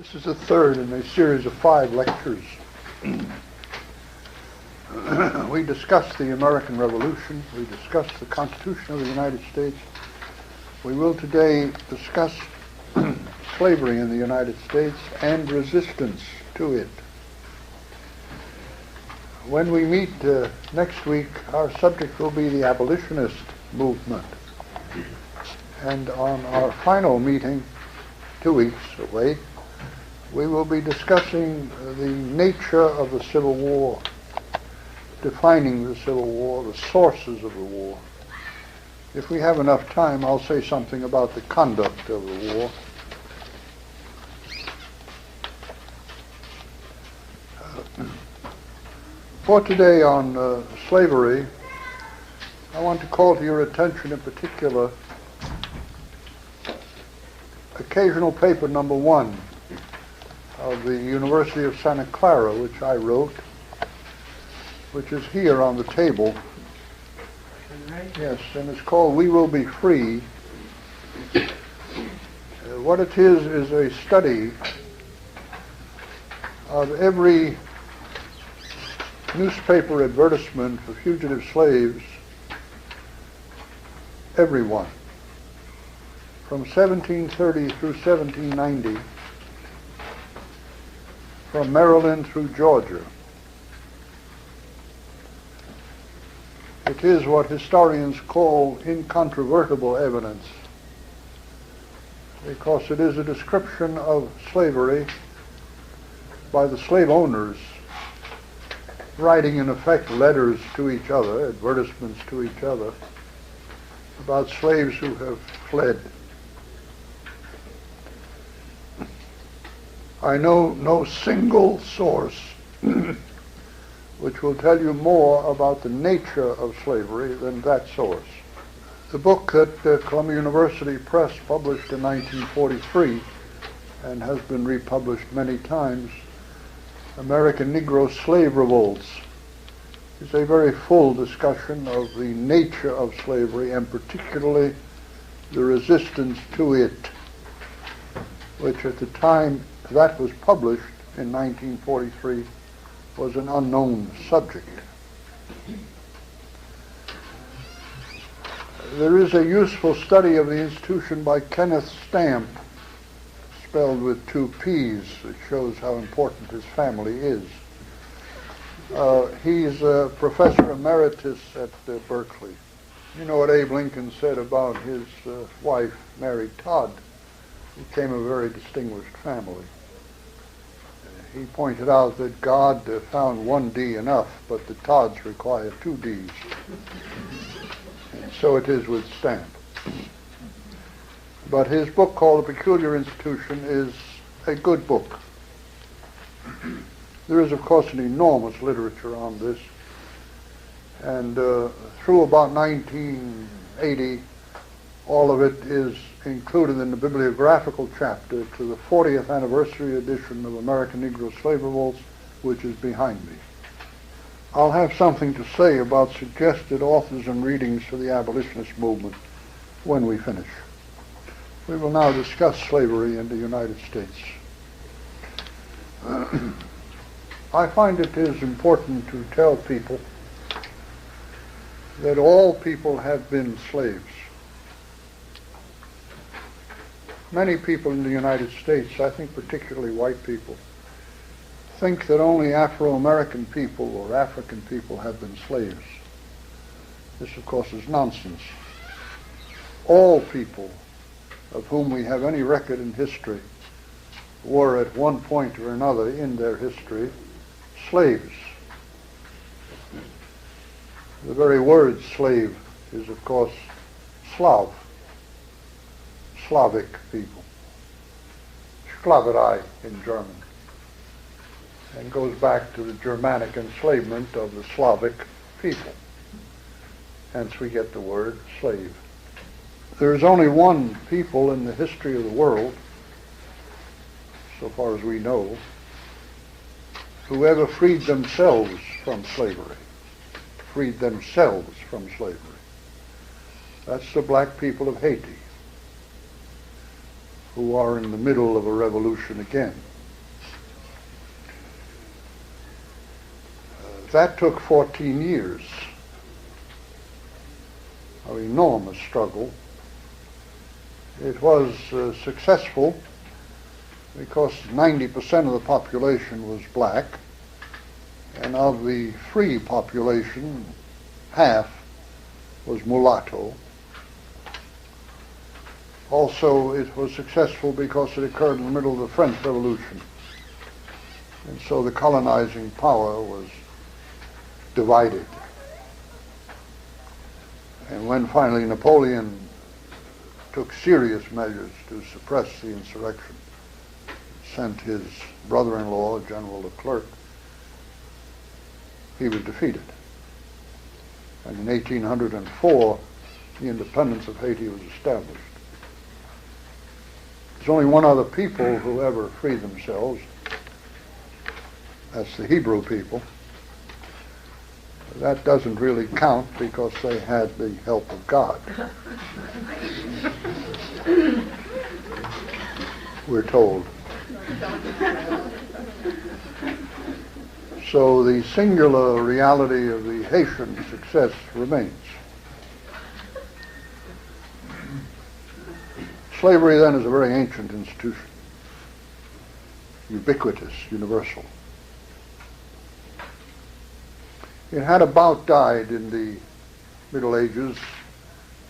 This is the third in a series of 5 lectures. We discussed the American Revolution. We discussed the Constitution of the United States. We will today discuss slavery in the United States and resistance to it. When we meet next week, our subject will be the Abolitionist Movement. And on our final meeting, 2 weeks away, we will be discussing the nature of the Civil War, defining the Civil War, the sources of the war. If we have enough time, I'll say something about the conduct of the war. For today on slavery, I want to call to your attention in particular occasional paper number 1 of the University of Santa Clara, which I wrote, which is here on the table. Yes, and it's called We Will Be Free. What it is a study of every newspaper advertisement for fugitive slaves, everyone, from 1730 through 1790, from Maryland through Georgia. It is what historians call incontrovertible evidence, because it is a description of slavery by the slave owners, writing in effect letters to each other, advertisements to each other, about slaves who have fled. I know no single source which will tell you more about the nature of slavery than that source. The book that Columbia University Press published in 1943 and has been republished many times, American Negro Slave Revolts, is a very full discussion of the nature of slavery and particularly the resistance to it, which at the time that was published in 1943 was an unknown subject. There is a useful study of the institution by Kenneth Stamp, spelled with 2 P's. It shows how important his family is. He's a professor emeritus at Berkeley. You know what Abe Lincoln said about his wife, Mary Todd, who came of a very distinguished family. He pointed out that God found 1 D enough, but the Todds require 2 Ds. And so it is with Stamp. But his book called The Peculiar Institution is a good book. There is, of course, an enormous literature on this. And through about 1980, all of it is included in the bibliographical chapter to the 40th anniversary edition of American Negro Slave Revolts, which is behind me. I'll have something to say about suggested authors and readings for the Abolitionist Movement when we finish. We will now discuss slavery in the United States. I find it is important to tell people that all people have been slaves. Many people in the United States, I think particularly white people, think that only Afro-American people or African people have been slaves. This, of course, is nonsense. All people of whom we have any record in history were at one point or another in their history slaves. The very word slave is, of course, Slav. Slavic people, Sklaverei in German, and goes back to the Germanic enslavement of the Slavic people. Hence we get the word slave. There is only one people in the history of the world, so far as we know, who ever freed themselves from slavery. Freed themselves from slavery. That's the black people of Haiti. who are in the middle of a revolution again. That took 14 years of enormous struggle. It was successful because 90% of the population was black, and of the free population, half was mulatto. Also, it was successful because it occurred in the middle of the French Revolution. And so the colonizing power was divided. And when finally Napoleon took serious measures to suppress the insurrection, sent his brother-in-law, General Leclerc, he was defeated. And in 1804, the independence of Haiti was established. There's only one other people who ever freed themselves. That's the Hebrew people. That doesn't really count because they had the help of God. We're told. So the singular reality of the Haitian success remains. Slavery then is a very ancient institution, ubiquitous, universal. It had about died in the Middle Ages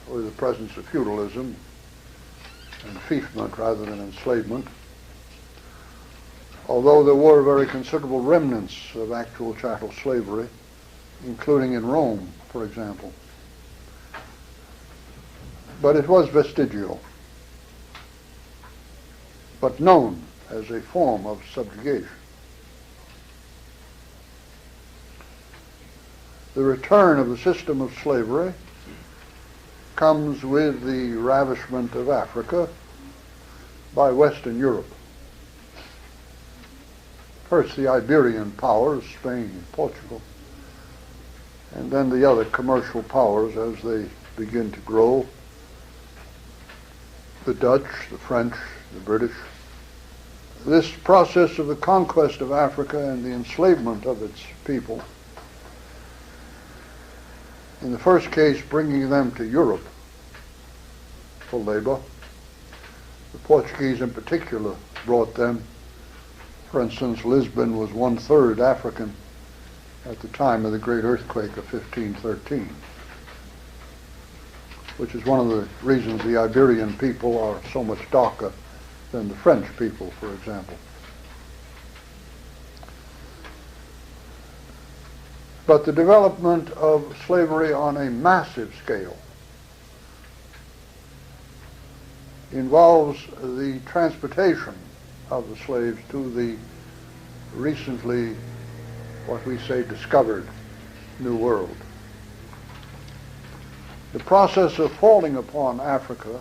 with the presence of feudalism and fiefment rather than enslavement, although there were very considerable remnants of actual chattel slavery, including in Rome, for example. But it was vestigial, but known as a form of subjugation. The return of the system of slavery comes with the ravishment of Africa by Western Europe. First the Iberian powers, Spain and Portugal, and then the other commercial powers as they begin to grow, the Dutch, the French, the British. This process of the conquest of Africa and the enslavement of its people, in the first case bringing them to Europe for labor. The Portuguese in particular brought them. For instance, Lisbon was 1/3 African at the time of the great earthquake of 1513, which is one of the reasons the Iberian people are so much darker than the French people, for example. But the development of slavery on a massive scale involves the transportation of the slaves to the recently, what we say, discovered New World. The process of falling upon Africa,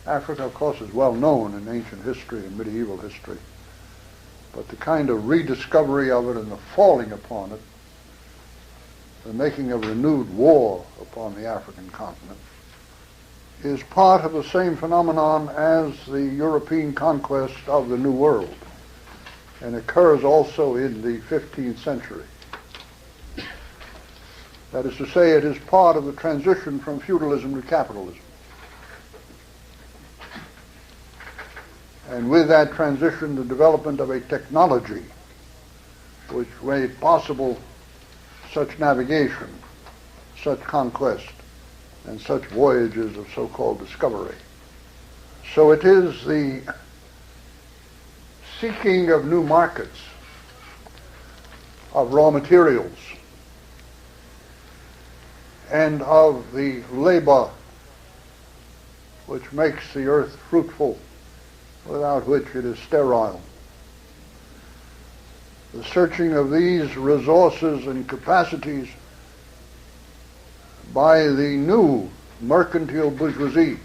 of course, is well known in ancient history and medieval history, but the kind of rediscovery of it and the falling upon it, the making of renewed war upon the African continent, is part of the same phenomenon as the European conquest of the New World, and occurs also in the 15th century. That is to say, it is part of the transition from feudalism to capitalism. And with that transition, the development of a technology which made possible such navigation, such conquest, and such voyages of so-called discovery. So it is the seeking of new markets, of raw materials, and of the labor which makes the earth fruitful, without which it is sterile. The searching of these resources and capacities by the new mercantile bourgeoisie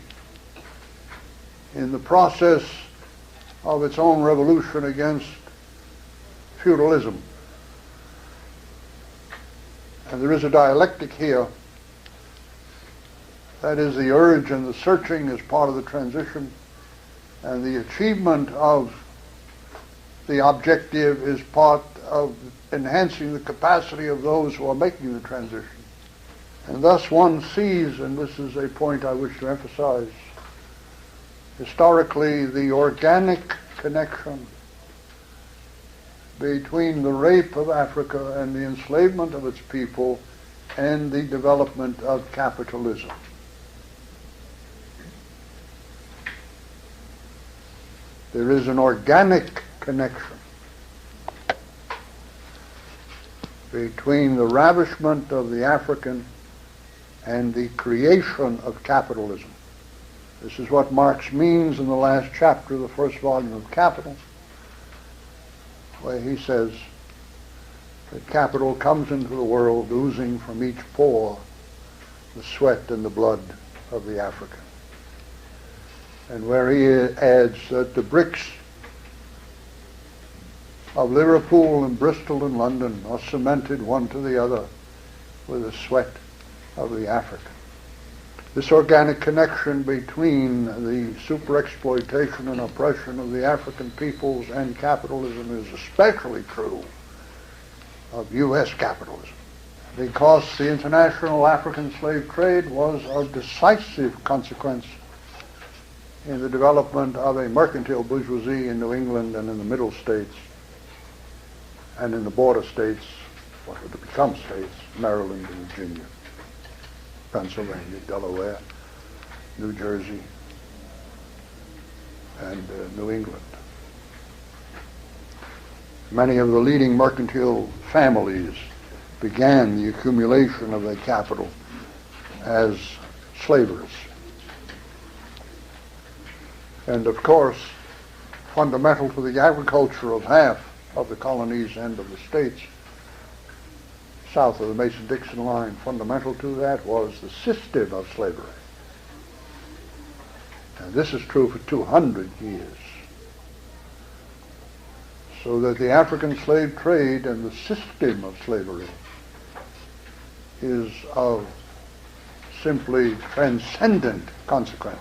in the process of its own revolution against feudalism. And there is a dialectic here. That is, the urge and the searching as part of the transition, And the achievement of the objective is part of enhancing the capacity of those who are making the transition. And thus one sees, and this is a point I wish to emphasize, historically the organic connection between the rape of Africa and the enslavement of its people and the development of capitalism. There is an organic connection between the ravishment of the African and the creation of capitalism. This is what Marx means in the last chapter of the first volume of Capital, where he says that capital comes into the world oozing from each pore the sweat and the blood of the African. And where he adds that the bricks of Liverpool and Bristol and London are cemented one to the other with the sweat of the African. This organic connection between the superexploitation and oppression of the African peoples and capitalism is especially true of U.S. capitalism, because the international African slave trade was of decisive consequence in the development of a mercantile bourgeoisie in New England and in the Middle States and in the border states, what were to become states, Maryland and Virginia, Pennsylvania, Delaware, New Jersey, and New England. Many of the leading mercantile families began the accumulation of their capital as slavers. And of course, fundamental to the agriculture of half of the colonies and of the states south of the Mason-Dixon line, fundamental to that was the system of slavery. And this is true for 200 years. So that the African slave trade and the system of slavery is of simply transcendent consequence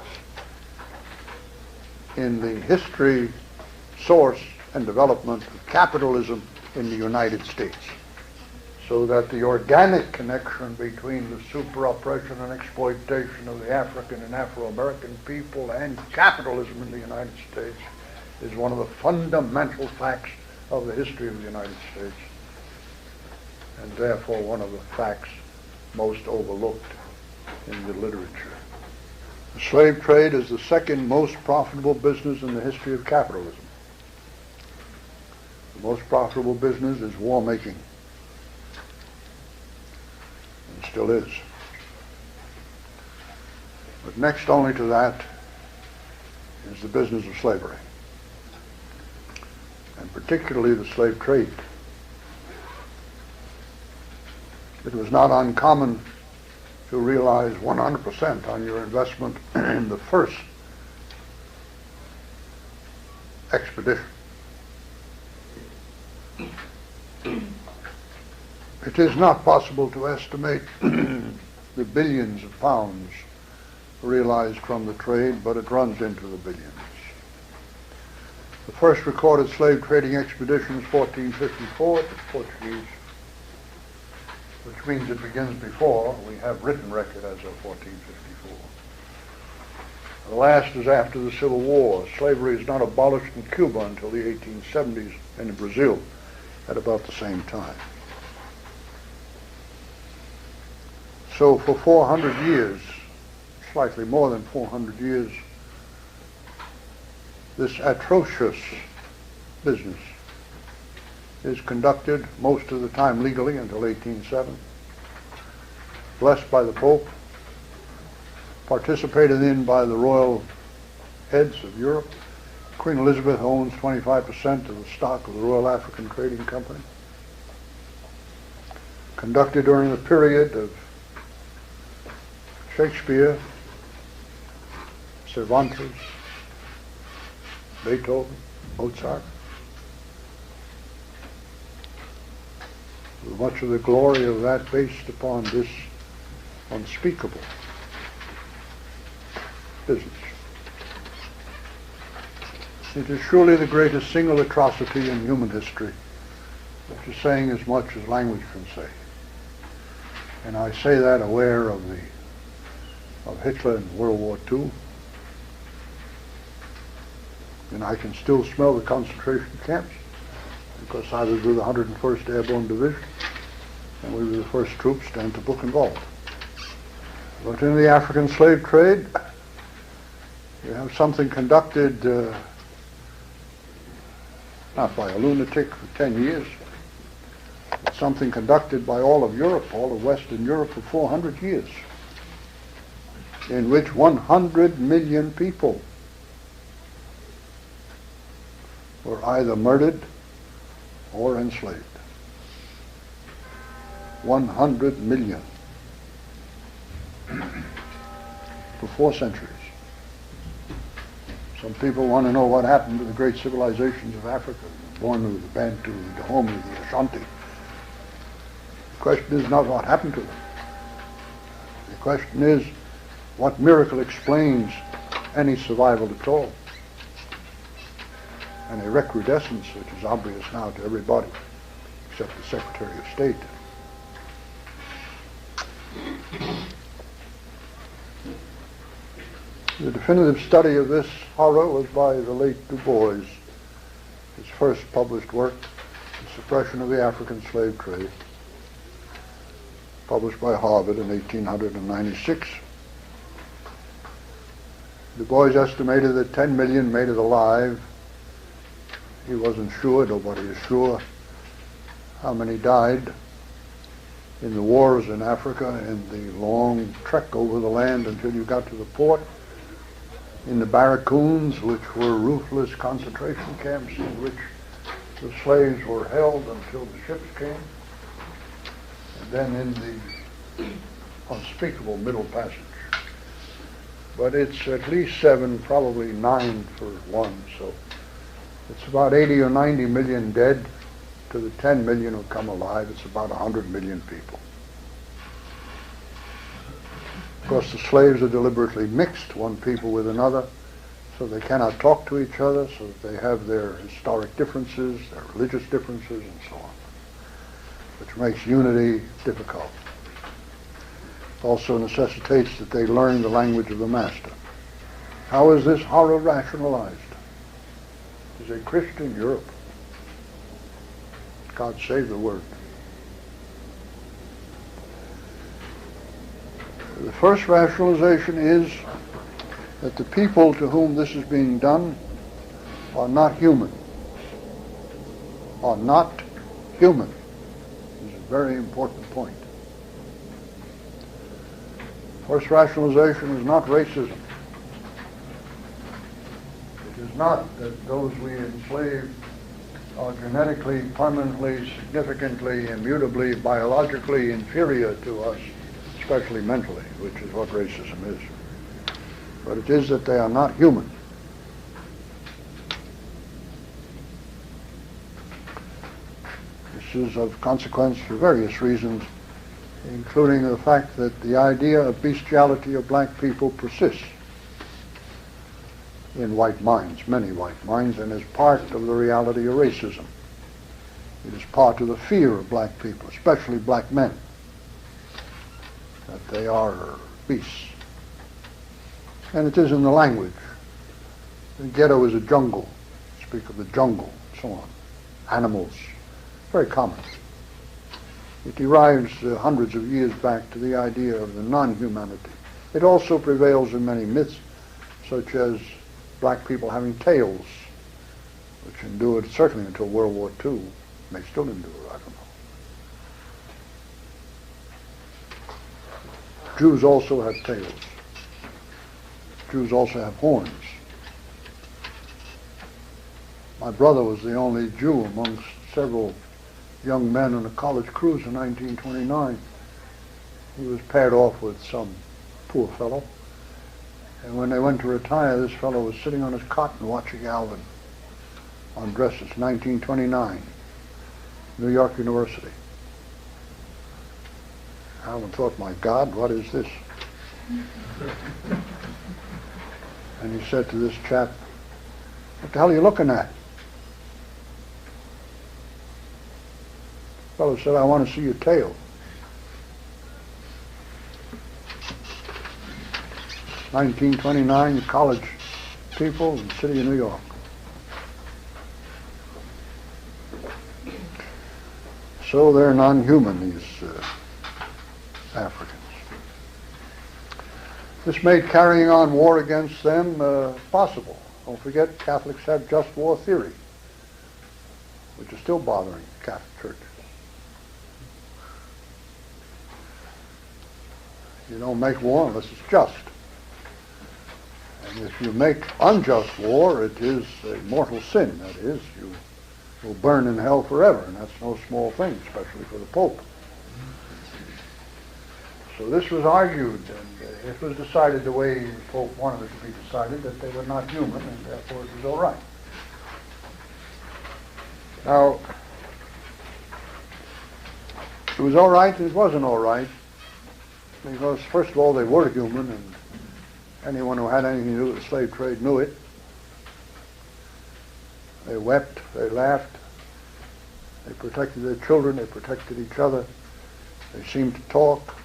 in the history, source, and development of capitalism in the United States. So that the organic connection between the super-oppression and exploitation of the African and Afro-American people and capitalism in the United States is one of the fundamental facts of the history of the United States, and therefore one of the facts most overlooked in the literature. The slave trade is the second most profitable business in the history of capitalism. The most profitable business is war making. And still is. But next only to that is the business of slavery, and particularly the slave trade. It was not uncommon to realize 100% on your investment in the first expedition. It is not possible to estimate the billions of pounds realized from the trade, but it runs into the billions. The first recorded slave trading expedition is 1454 to the Portuguese, which means it begins before. We have written record as of 1454. The last is after the Civil War. Slavery is not abolished in Cuba until the 1870s, and in Brazil at about the same time. So for 400 years, slightly more than 400 years, this atrocious business is conducted most of the time legally until 1807, blessed by the Pope, participated in by the royal heads of Europe. Queen Elizabeth owns 25% of the stock of the Royal African Trading Company. Conducted during the period of Shakespeare, Cervantes, Beethoven, Mozart. With much of the glory of that based upon this unspeakable business. It is surely the greatest single atrocity in human history, which is saying as much as language can say. And I say that aware of Hitler in World War II. And I can still smell the concentration camps, because I was with the 101st Airborne Division, and we were the first troops to enter Buchenwald. But in the African slave trade, you have something conducted not by a lunatic for 10 years, but something conducted by all of Europe, all of Western Europe for 400 years, in which 100 million people were either murdered or enslaved. 100 million for 4 centuries. Some people want to know what happened to the great civilizations of Africa, the Bornu, the Bantu, the Dahomey, the Ashanti. The question is not what happened to them. The question is, what miracle explains any survival at all? And a recrudescence which is obvious now to everybody, except the Secretary of State. The definitive study of this horror was by the late Du Bois. His first published work, The Suppression of the African Slave Trade, published by Harvard in 1896. Du Bois estimated that 10 million made it alive. He wasn't sure, nobody is sure, how many died in the wars in Africa, in the long trek over the land until you got to the port, in the barracoons, which were ruthless concentration camps in which the slaves were held until the ships came, and then in the unspeakable Middle Passage. But it's at least 7, probably 9 for one, so it's about 80 or 90 million dead. To the 10 million who come alive, it's about 100 million people. Of course, the slaves are deliberately mixed, one people with another, so they cannot talk to each other, so that they have their historic differences, their religious differences, and so on, which makes unity difficult. Also necessitates that they learn the language of the master. How is this horror rationalized? Is a Christian Europe. God save the word. The first rationalization is that the people to whom this is being done are not human. Are not human. This is a very important point. First rationalization is not racism. It is not that those we enslave are genetically, permanently, significantly, immutably, biologically inferior to us, especially mentally, which is what racism is. But it is that they are not human. This is of consequence for various reasons, including the fact that the idea of bestiality of black people persists in white minds, many white minds, and is part of the reality of racism. It is part of the fear of black people, especially black men, that they are beasts. And it is in the language. The ghetto is a jungle. Speak of the jungle, and so on. Animals, very common. It derives hundreds of years back to the idea of the non-humanity. It also prevails in many myths, such as black people having tails, which endured certainly until World War II, may still endure, I don't know. Jews also have tails. Jews also have horns. My brother was the only Jew amongst several young men on a college cruise in 1929. He was paired off with some poor fellow. And when they went to retire, this fellow was sitting on his cot and watching Alvin undress. It's 1929, New York University. Alvin thought, my God, what is this? And he said to this chap, What the hell are you looking at? The fellow said, I want to see your tail. 1929, college people in the city of New York. So they're non-human, these Africans. This made carrying on war against them possible. Don't forget, Catholics have just war theory, which is still bothering Catholic churches. You don't make war unless it's just. And if you make unjust war, it is a mortal sin. That is, you will burn in hell forever, and that's no small thing, especially for the Pope. So this was argued, and it was decided the way the Pope wanted it to be decided, that they were not human, and therefore it was all right. Now, it was all right and it wasn't all right, because first of all, they were human, and anyone who had anything to do with the slave trade knew it. They wept, they laughed, they protected their children, they protected each other, they seemed to talk,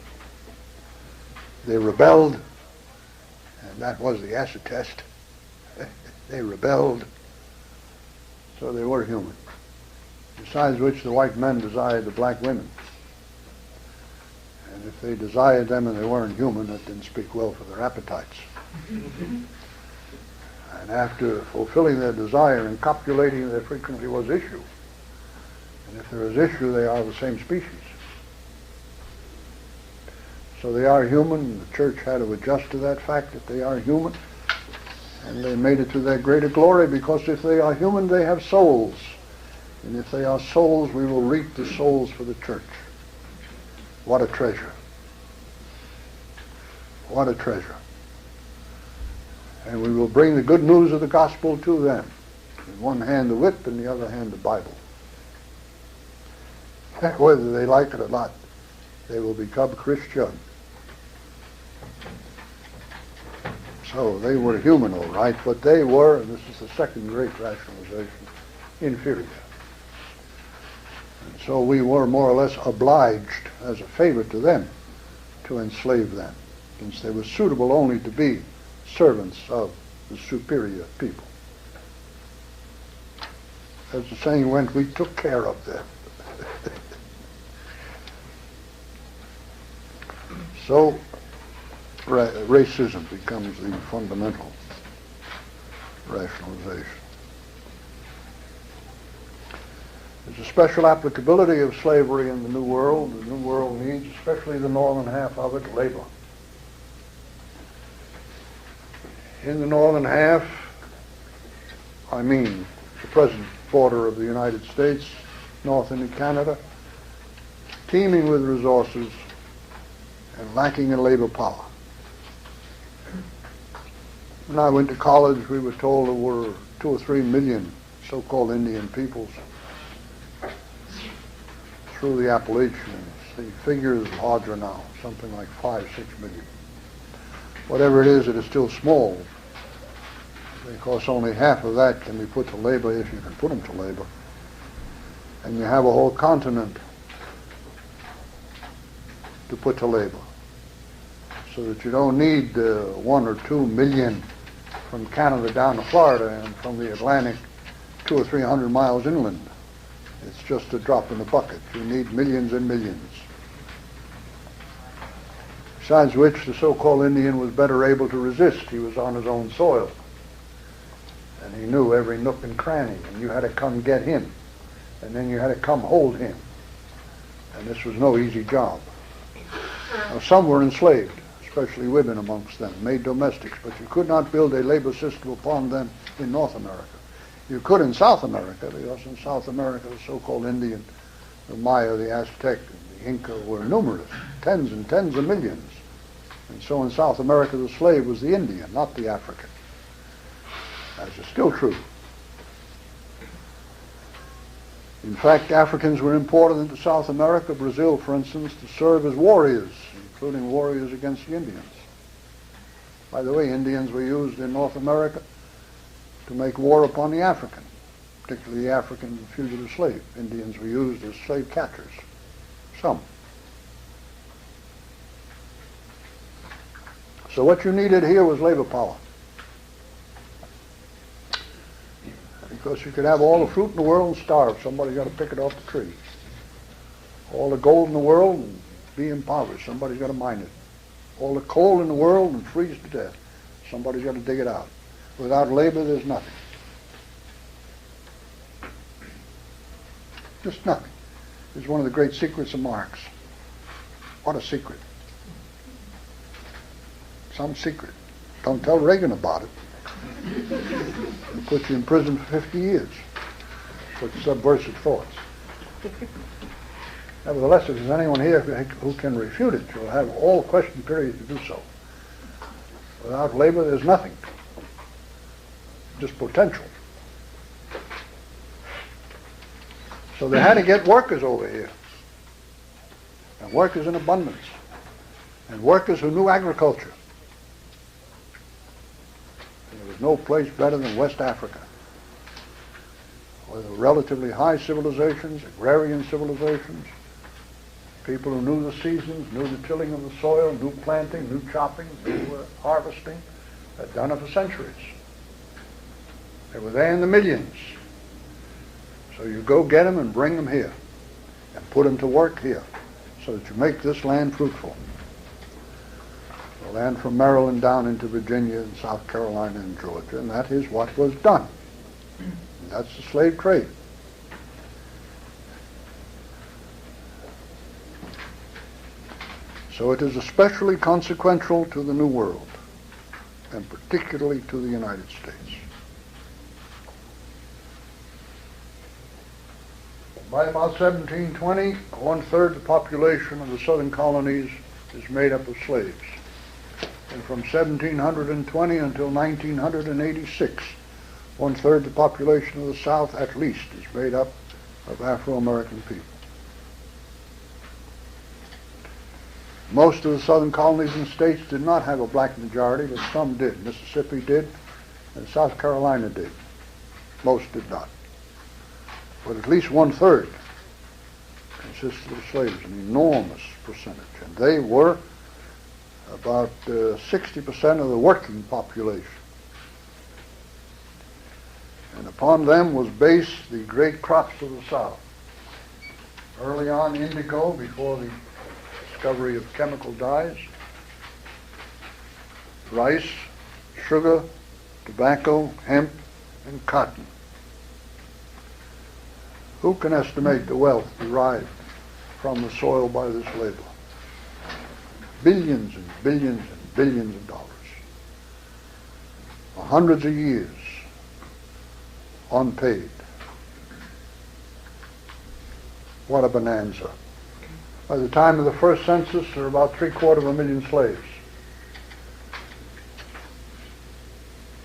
they rebelled, and that was the acid test. They rebelled, so they were human. Besides which, the white men desired the black women. And if they desired them and they weren't human, that didn't speak well for their appetites. And after fulfilling their desire and copulating, there frequently was issue. And if there is issue, they are the same species. So they are human, and the church had to adjust to that fact that they are human. And they made it to their greater glory, because if they are human, they have souls. And if they are souls, we will reap the souls for the church. What a treasure. What a treasure. And we will bring the good news of the gospel to them. In one hand the whip, in the other hand the Bible. Whether they like it or not, they will become Christian. So they were human, all right, but they were, and this is the second great rationalization, inferior. And so we were more or less obliged, as a favor to them, to enslave them, since they were suitable only to be servants of the superior people. As the saying went, we took care of them. So racism becomes the fundamental rationalization. There's a special applicability of slavery in the New World. The New World needs, especially the northern half of it, labor. In the northern half, I mean the present border of the United States, north into Canada, teeming with resources and lacking in labor power. When I went to college, we were told there were 2 or 3 million so-called Indian peoples through the Appalachians. The figure is larger now, something like 5, 6 million. Whatever it is still small, because only half of that can be put to labor, if you can put them to labor. And you have a whole continent to put to labor, so that you don't need 1 or 2 million from Canada down to Florida, and from the Atlantic 200 or 300 miles inland. It's just a drop in the bucket. You need millions and millions. Besides which, the so-called Indian was better able to resist. He was on his own soil, and he knew every nook and cranny, and you had to come get him, and then you had to come hold him, and this was no easy job. Now, some were enslaved, especially women amongst them, made domestics, but you could not build a labor system upon them in North America. You could in South America, because in South America the so-called Indian, the Maya, the Aztec, and the Inca were numerous, tens and tens of millions. And so in South America the slave was the Indian, not the African. As is still true. In fact, Africans were imported into South America, Brazil for instance, to serve as warriors, including warriors against the Indians. By the way, Indians were used in North America to make war upon the African, particularly the African fugitive slave. Indians were used as slave catchers, some. So what you needed here was labor power. Because you could have all the fruit in the world and starve. Somebody's got to pick it off the tree. All the gold in the world and be impoverished. Somebody's got to mine it. All the coal in the world and freeze to death. Somebody's got to dig it out. Without labor, there's nothing. Just nothing. It's one of the great secrets of Marx. What a secret. Some secret. Don't tell Reagan about it. He'll put you in prison for 50 years for subversive thoughts. Nevertheless, if there's anyone here who can refute it, you'll have all question period to do so. Without labor, there's nothing. Just potential. So they had to get workers over here. And workers in abundance. And workers who knew agriculture. And there was no place better than West Africa, with relatively high civilizations, agrarian civilizations, people who knew the seasons, knew the tilling of the soil, knew planting, knew chopping, knew harvesting, had done it for centuries. They were there in the millions. So you go get them and bring them here and put them to work here so that you make this land fruitful. The land from Maryland down into Virginia and South Carolina and Georgia, and that is what was done. And that's the slave trade. So it is especially consequential to the New World, and particularly to the United States. By about 1720, 1/3 the population of the southern colonies is made up of slaves. And from 1720 until 1986, 1/3 the population of the South at least is made up of Afro-American people. Most of the southern colonies and states did not have a black majority, but some did. Mississippi did, and South Carolina did. Most did not. But at least 1/3 consisted of slaves, an enormous percentage. And they were about 60% of the working population. And upon them was based the great crops of the South. Early on, indigo, before the discovery of chemical dyes, rice, sugar, tobacco, hemp, and cotton. Who can estimate the wealth derived from the soil by this labor? Billions and billions and billions of dollars. For hundreds of years, unpaid. What a bonanza. By the time of the first census, there were about 750,000 slaves.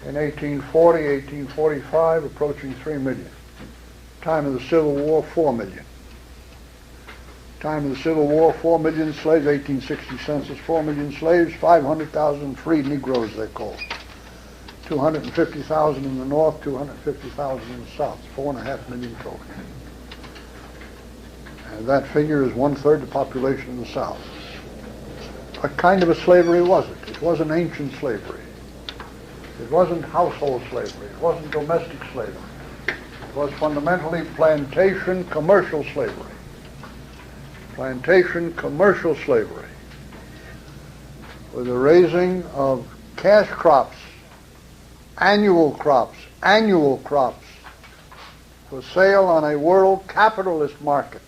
In 1840, 1845, approaching 3 million. Time of the Civil War, 4 million. Time of the Civil War, 4 million slaves. 1860 census, 4 million slaves, 500,000 free Negroes, they're called. 250,000 in the North, 250,000 in the South. 4.5 million total. And that figure is 1/3 the population of the South. What kind of a slavery was it? It wasn't ancient slavery. It wasn't household slavery. It wasn't domestic slavery. It was fundamentally plantation commercial slavery. Plantation commercial slavery, with the raising of cash crops, annual crops, for sale on a world capitalist market.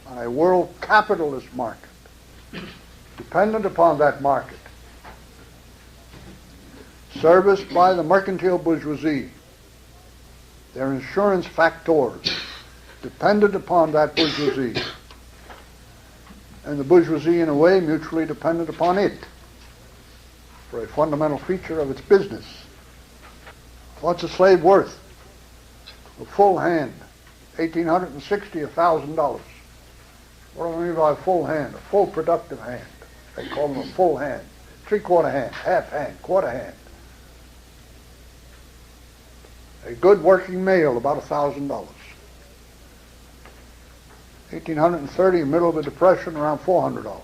On a world capitalist market. Dependent upon that market. Serviced by the mercantile bourgeoisie, their insurance factors, dependent upon that bourgeoisie, and the bourgeoisie in a way mutually dependent upon it for a fundamental feature of its business. What's a slave worth? A full hand, $1,860, $1,000. What do I mean by a full hand? A full productive hand. They call them a full hand. 3/4 hand, half hand, quarter hand. A good working male, about $1,000. 1830, middle of the Depression, around $400.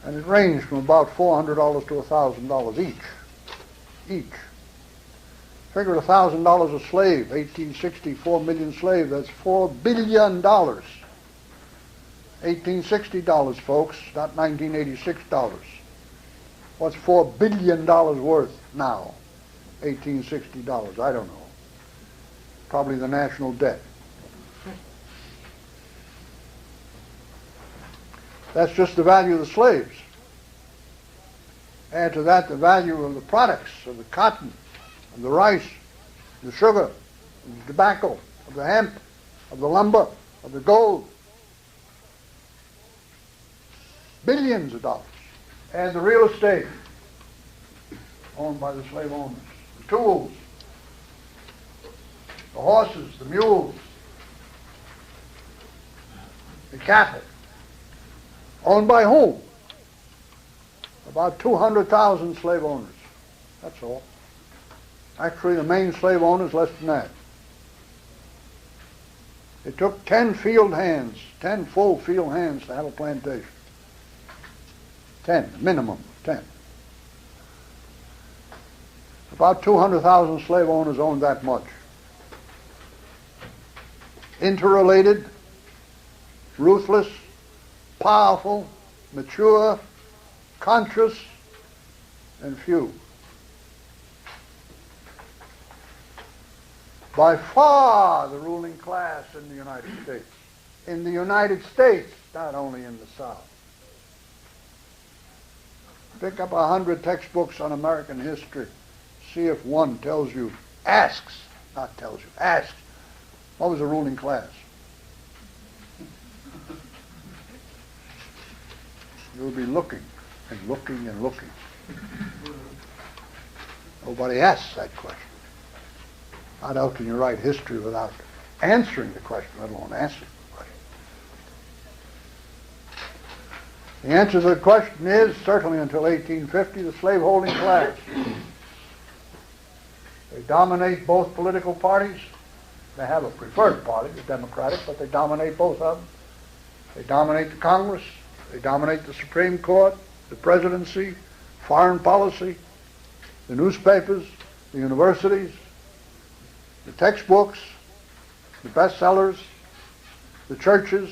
And it ranged from about $400 to $1,000 each. Each. Figure $1,000 a slave, 1860, 4 million slaves, that's $4 billion. $1860, folks, not $1986. What's $4 billion worth now? $1860, I don't know. Probably the national debt. That's just the value of the slaves. Add to that the value of the products, of the cotton, of the rice, the sugar, of the tobacco, of the hemp, of the lumber, of the gold. Billions of dollars. And the real estate owned by the slave owners. The tools, the horses, the mules, the cattle. Owned by whom? About 200,000 slave owners. That's all. Actually, the main slave owners, less than that. It took 10 field hands, 10 full field hands to have a plantation. 10, minimum 10. About 200,000 slave owners owned that much. Interrelated, ruthless, powerful, mature, conscious, and few. By far the ruling class in the United States. In the United States, not only in the South. Pick up 100 textbooks on American history. See if one tells you, asks, not tells you, asks, what was the ruling class? You'll be looking and looking and looking. Nobody asks that question. Not how can you write history without answering the question, let alone asking the question. The answer to the question is, certainly until 1850, the slaveholding class. They dominate both political parties. They have a preferred party, the Democratic, but they dominate both of them. They dominate the Congress. They dominate the Supreme Court, the presidency, foreign policy, the newspapers, the universities, the textbooks, the bestsellers, the churches.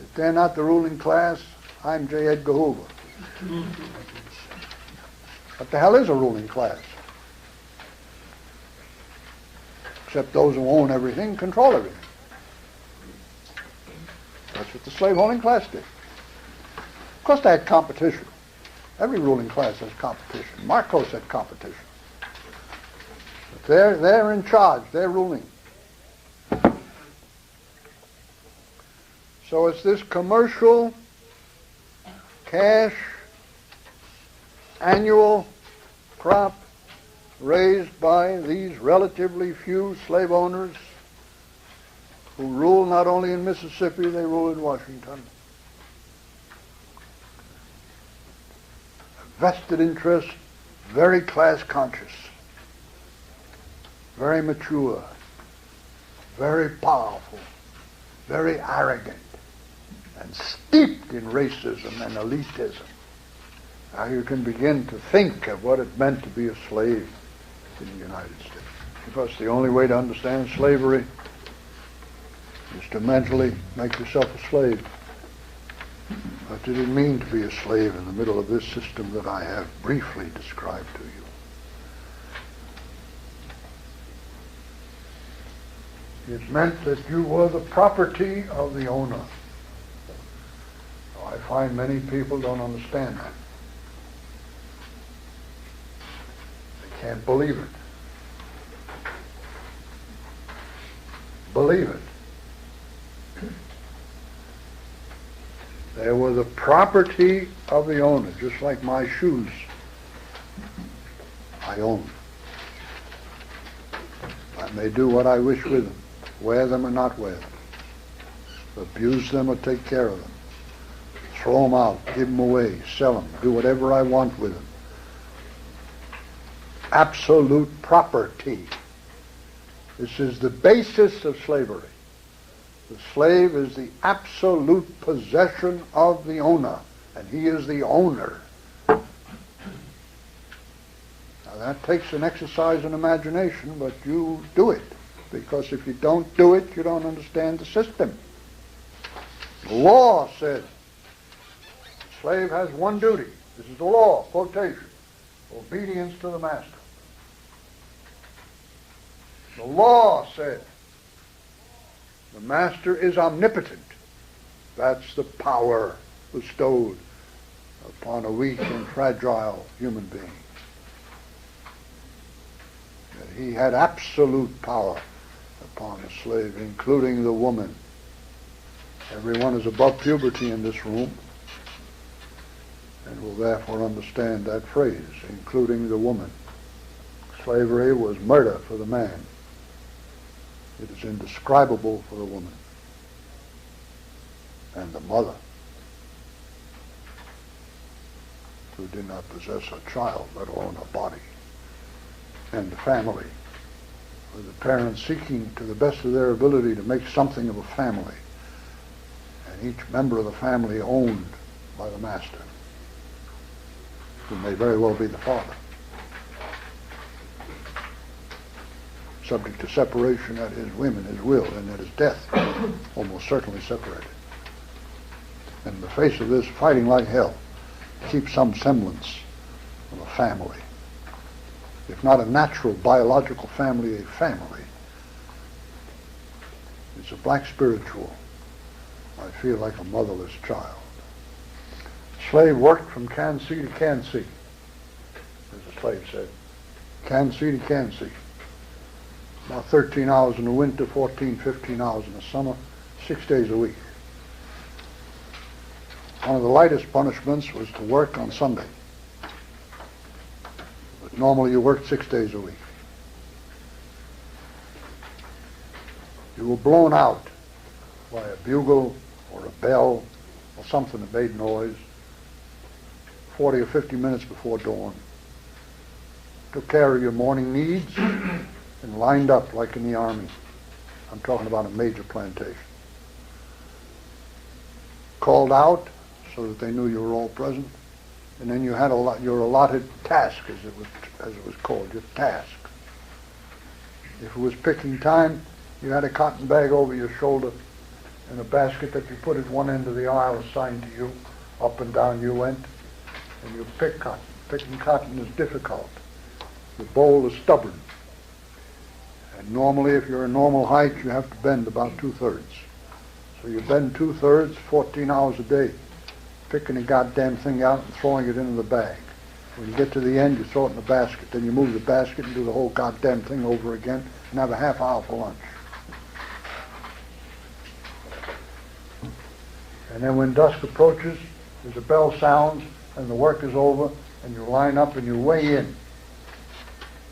If they're not the ruling class, I'm J. Edgar Hoover. What the hell is a ruling class? Except those who own everything, control everything. That's what the slaveholding class did. Of course they had competition. Every ruling class has competition. Marcos had competition. But they're in charge. They're ruling. So it's this commercial, cash, annual crop raised by these relatively few slave owners who rule not only in Mississippi, they rule in Washington. A vested interest, very class conscious, very mature, very powerful, very arrogant, and steeped in racism and elitism. Now you can begin to think of what it meant to be a slave in the United States. Because the only way to understand slavery is to mentally make yourself a slave. What did it mean to be a slave in the middle of this system that I have briefly described to you? It meant that you were the property of the owner. I find many people don't understand that. They can't believe it. Believe it. They were the property of the owner, just like my shoes. I own. I may do what I wish with them, wear them or not wear them, abuse them or take care of them, throw them out, give them away, sell them, do whatever I want with them. absolute property. This is the basis of slavery. The slave is the absolute possession of the owner, and he is the owner. Now that takes an exercise in imagination, but you do it, because if you don't do it, you don't understand the system. The law says the slave has one duty. This is the law, quotation: obedience to the master. The law said the master is omnipotent. That's the power bestowed upon a weak and fragile human being. That he had absolute power upon the slave, including the woman. Everyone is above puberty in this room and will therefore understand that phrase, including the woman. Slavery was murder for the man. It is indescribable for the woman and the mother, who did not possess a child, let alone a body, and the family, with the parents seeking to the best of their ability to make something of a family, and each member of the family owned by the master, who may very well be the father, subject to separation at his whim and his will, and at his death, almost certainly separated. And in the face of this, fighting like hell, keep some semblance of a family. If not a natural biological family, a family. It's a black spiritual. I feel like a motherless child. Slave worked from Can-See to Can-See, as the slave said. Can-See to Can-See. About 13 hours in the winter, 14, 15 hours in the summer, 6 days a week. One of the lightest punishments was to work on Sunday. But normally you worked 6 days a week. You were blown out by a bugle or a bell or something that made noise 40 or 50 minutes before dawn. Took care of your morning needs and lined up like in the army. I'm talking about a major plantation. Called out so that they knew you were all present, and then you had your allotted task, as it was called, your task. If it was picking time, you had a cotton bag over your shoulder and a basket that you put at one end of the aisle assigned to you. Up and down you went, and you pick cotton. Picking cotton is difficult. The bowl is stubborn. And normally, if you're a normal height, you have to bend about 2/3. So you bend 2/3, 14 hours a day, picking the goddamn thing out and throwing it into the bag. When you get to the end, you throw it in the basket. Then you move the basket and do the whole goddamn thing over again and have a half hour for lunch. And then when dusk approaches, as the bell sounds and the work is over, and you line up and you weigh in.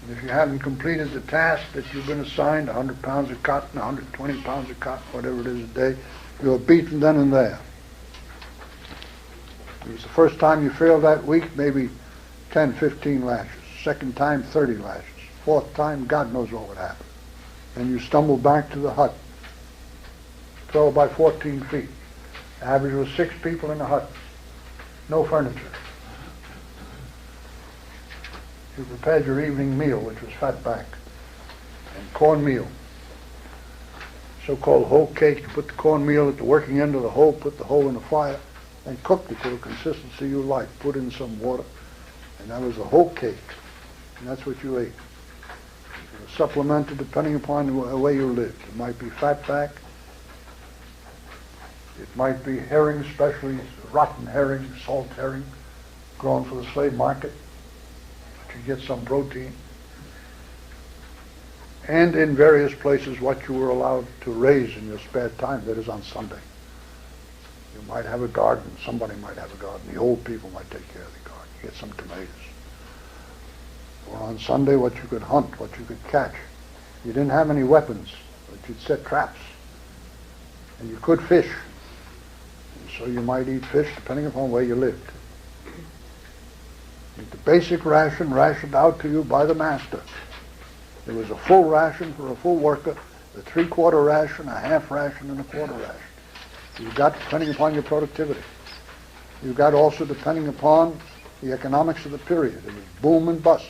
And if you haven't completed the task that you've been assigned, 100 pounds of cotton, 120 pounds of cotton, whatever it is a day, you're beaten then and there. It was the first time you failed that week, maybe 10, 15 lashes. Second time, 30 lashes. Fourth time, God knows what would happen. And you stumbled back to the hut. 12 by 14 feet. The average was 6 people in the hut. No furniture. You prepared your evening meal, which was fatback and cornmeal. So-called hoe cake. You put the cornmeal at the working end of the hoe, put the hoe in the fire, and cooked it to the consistency you liked. Put in some water, and that was the hoe cake. And that's what you ate. It was supplemented depending upon the way you lived. It might be fatback. It might be herring, especially rotten herring, salt herring, grown for the slave market. You get some protein. And in various places what you were allowed to raise in your spare time, that is on Sunday. You might have a garden, somebody might have a garden, the old people might take care of the garden. You get some tomatoes. Or on Sunday what you could hunt, what you could catch. You didn't have any weapons, but you'd set traps. And you could fish. And so you might eat fish depending upon where you lived. The basic ration rationed out to you by the master. There was a full ration for a full worker, a three-quarter ration, a half ration, and a quarter ration. You got depending upon your productivity. You got also depending upon the economics of the period. It was boom and bust.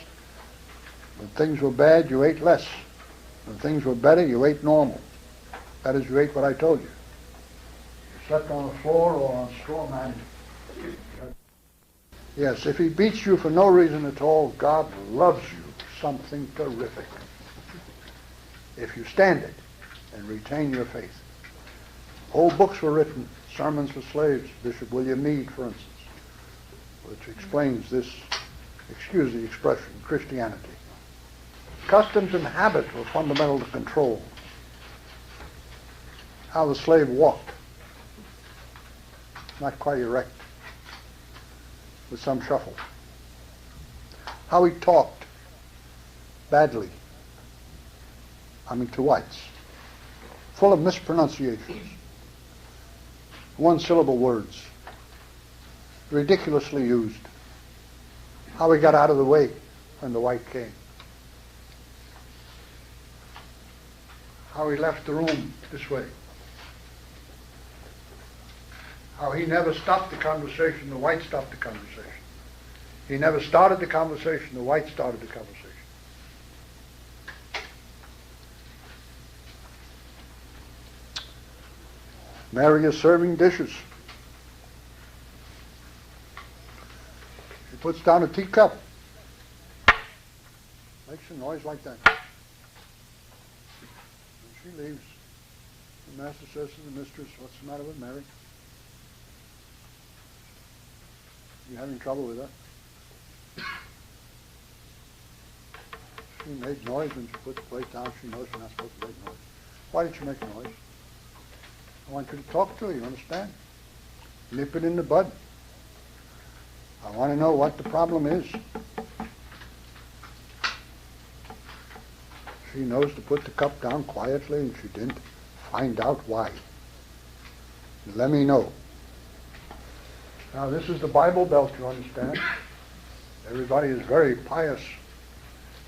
When things were bad, you ate less. When things were better, you ate normal. That is, you ate what I told you. You slept on the floor or on straw matting. Yes, if he beats you for no reason at all, God loves you something terrific. If you stand it and retain your faith. Whole books were written, Sermons for Slaves, Bishop William Meade, for instance, which explains this, excuse the expression, Christianity. Customs and habits were fundamental to control. How the slave walked, not quite erect, with some shuffle. How he talked, badly, to whites, full of mispronunciations, one-syllable words, ridiculously used. How he got out of the way when the white came. How he left the room this way. How he never stopped the conversation, the white stopped the conversation. He never started the conversation, the white started the conversation. Mary is serving dishes. She puts down a teacup. Makes a noise like that. When she leaves, the master says to the mistress, "What's the matter with Mary? You having trouble with her?" She made noise when she put the plate down. She knows she's not supposed to make noise. Why did she make noise? I want you to talk to her, you understand? Nip it in the bud. I want to know what the problem is. She knows to put the cup down quietly, and she didn't. Find out why. Let me know. Now, this is the Bible Belt, you understand? Everybody is very pious,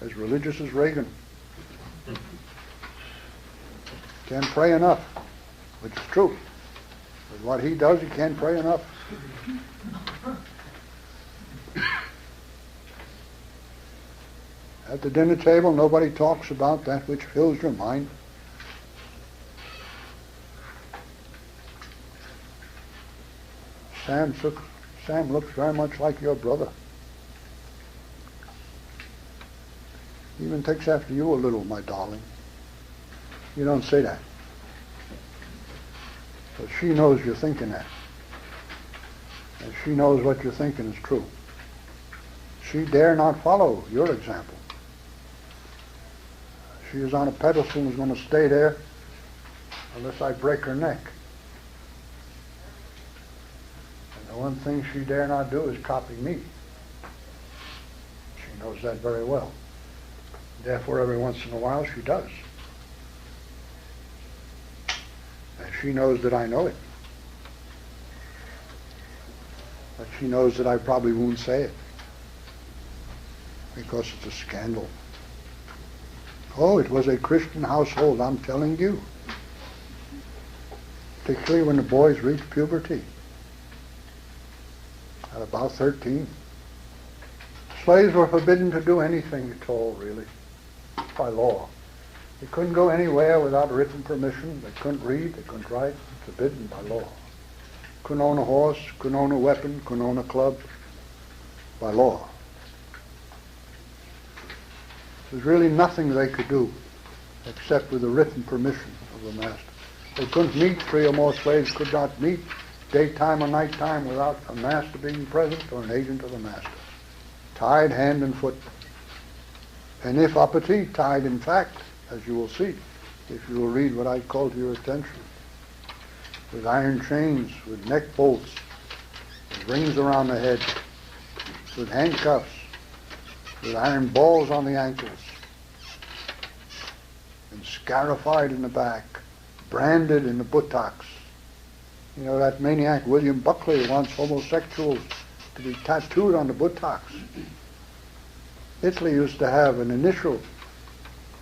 as religious as Reagan. Can't pray enough, which is true. With what he does, he can't pray enough. At the dinner table, nobody talks about that which fills your mind. Sam looks very much like your brother. He even takes after you a little, my darling. You don't say that. But she knows you're thinking that. And she knows what you're thinking is true. She dare not follow your example. She is on a pedestal and is going to stay there unless I break her neck. And the one thing she dare not do is copy me. She knows that very well. Therefore, every once in a while, she does. And she knows that I know it. But she knows that I probably won't say it. Because it's a scandal. Oh, it was a Christian household, I'm telling you. Particularly when the boys reach puberty. At about 13. Slaves were forbidden to do anything at all, really, by law. They couldn't go anywhere without written permission. They couldn't read, they couldn't write. Forbidden by law. Couldn't own a horse, couldn't own a weapon, couldn't own a club. By law. There's really nothing they could do except with the written permission of the master. They couldn't meet, 3 or more slaves could not meet daytime or nighttime without a master being present or an agent of the master. Tied hand and foot. And if uppity, tied in fact, as you will see, if you will read what I call to your attention, with iron chains, with neck bolts, with rings around the head, with handcuffs, with iron balls on the ankles, and scarified in the back, branded in the buttocks. You know, that maniac William Buckley wants homosexuals to be tattooed on the buttocks. Hitler used to have an initial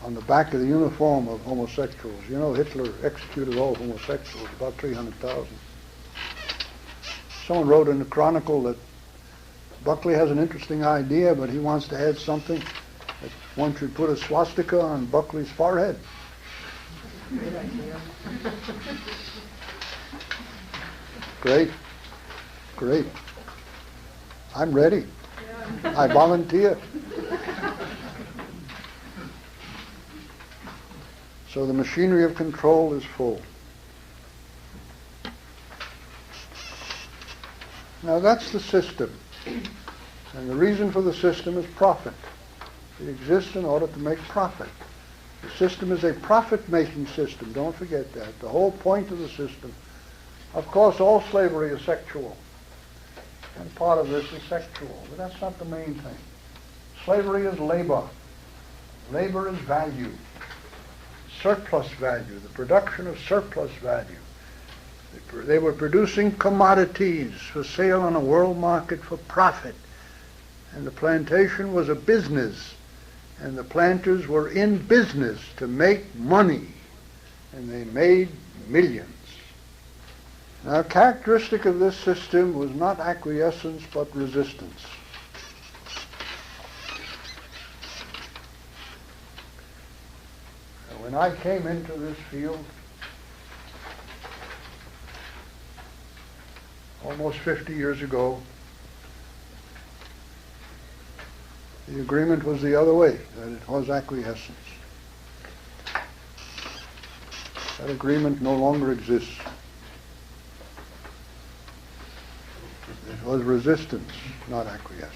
on the back of the uniform of homosexuals. You know, Hitler executed all homosexuals, about 300,000. Someone wrote in the Chronicle that Buckley has an interesting idea, but he wants to add something, that one should put a swastika on Buckley's forehead. Great idea. Great. Great. I'm ready. I volunteer. So the machinery of control is full. Now that's the system. And the reason for the system is profit. It exists in order to make profit. The system is a profit-making system. Don't forget that. The whole point of the system. Of course, all slavery is sexual. And part of this is sexual. But that's not the main thing. Slavery is labor. Labor is value. Surplus value. The production of surplus value. They were producing commodities for sale on a world market for profit. And the plantation was a business. And the planters were in business to make money. And they made millions. Now, a characteristic of this system was not acquiescence, but resistance. And when I came into this field, almost 50 years ago, the agreement was the other way, that it was acquiescence. That agreement no longer exists. It was resistance, not acquiescence.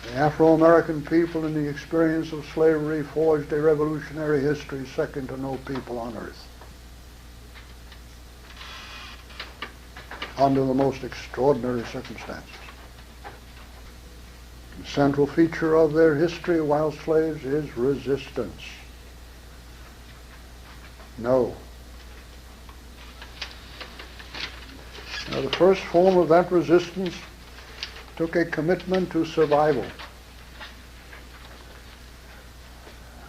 The Afro-American people in the experience of slavery forged a revolutionary history second to no people on earth. Under the most extraordinary circumstances. The central feature of their history while slaves is resistance. No. Now, the first form of that resistance took a commitment to survival.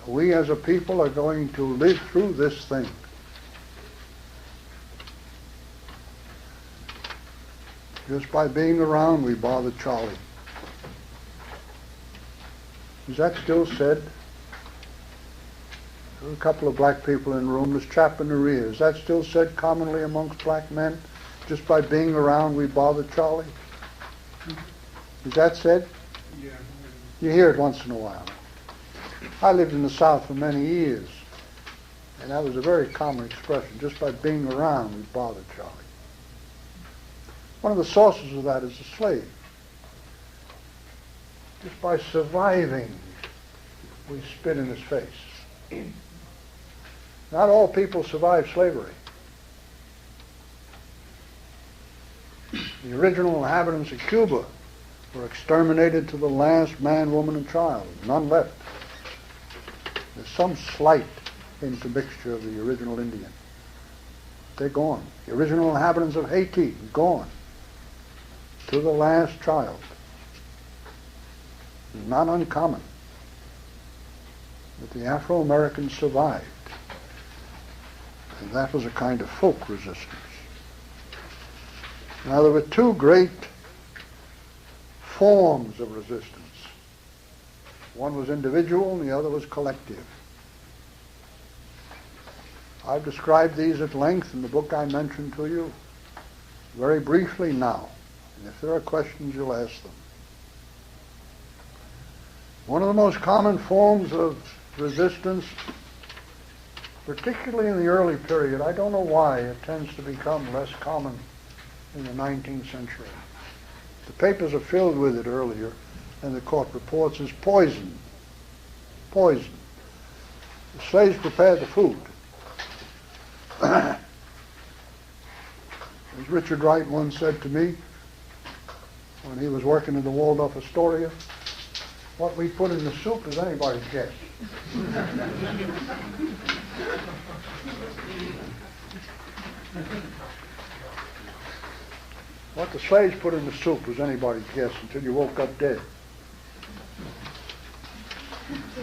We as a people are going to live through this thing. Just by being around, we bother Charlie. Is that still said? There are a couple of black people in the room. This chap in the rear. Is that still said commonly amongst black men? Just by being around, we bother Charlie? Is that said? Yeah. You hear it once in a while. I lived in the South for many years, and that was a very common expression. Just by being around, we bother Charlie. One of the sources of that is the slave. Just by surviving, we spit in his face. Not all people survive slavery. The original inhabitants of Cuba were exterminated to the last man, woman, and child. None left. There's some slight intermixture of the original Indian. They're gone. The original inhabitants of Haiti, gone. To the last child. Not uncommon that the Afro-Americans survived. And that was a kind of folk resistance. Now, there were two great forms of resistance. One was individual and the other was collective. I've described these at length in the book I mentioned to you, very briefly now. And if there are questions, you'll ask them. One of the most common forms of resistance, particularly in the early period, I don't know why, it tends to become less common in the 19th century. The papers are filled with it earlier, and the court reports, is poison. Poison. The slaves prepared the food. As Richard Wright once said to me, when he was working in the Waldorf Astoria, what we put in the soup is anybody's guess. What the slaves put in the soup was anybody's guess until you woke up dead.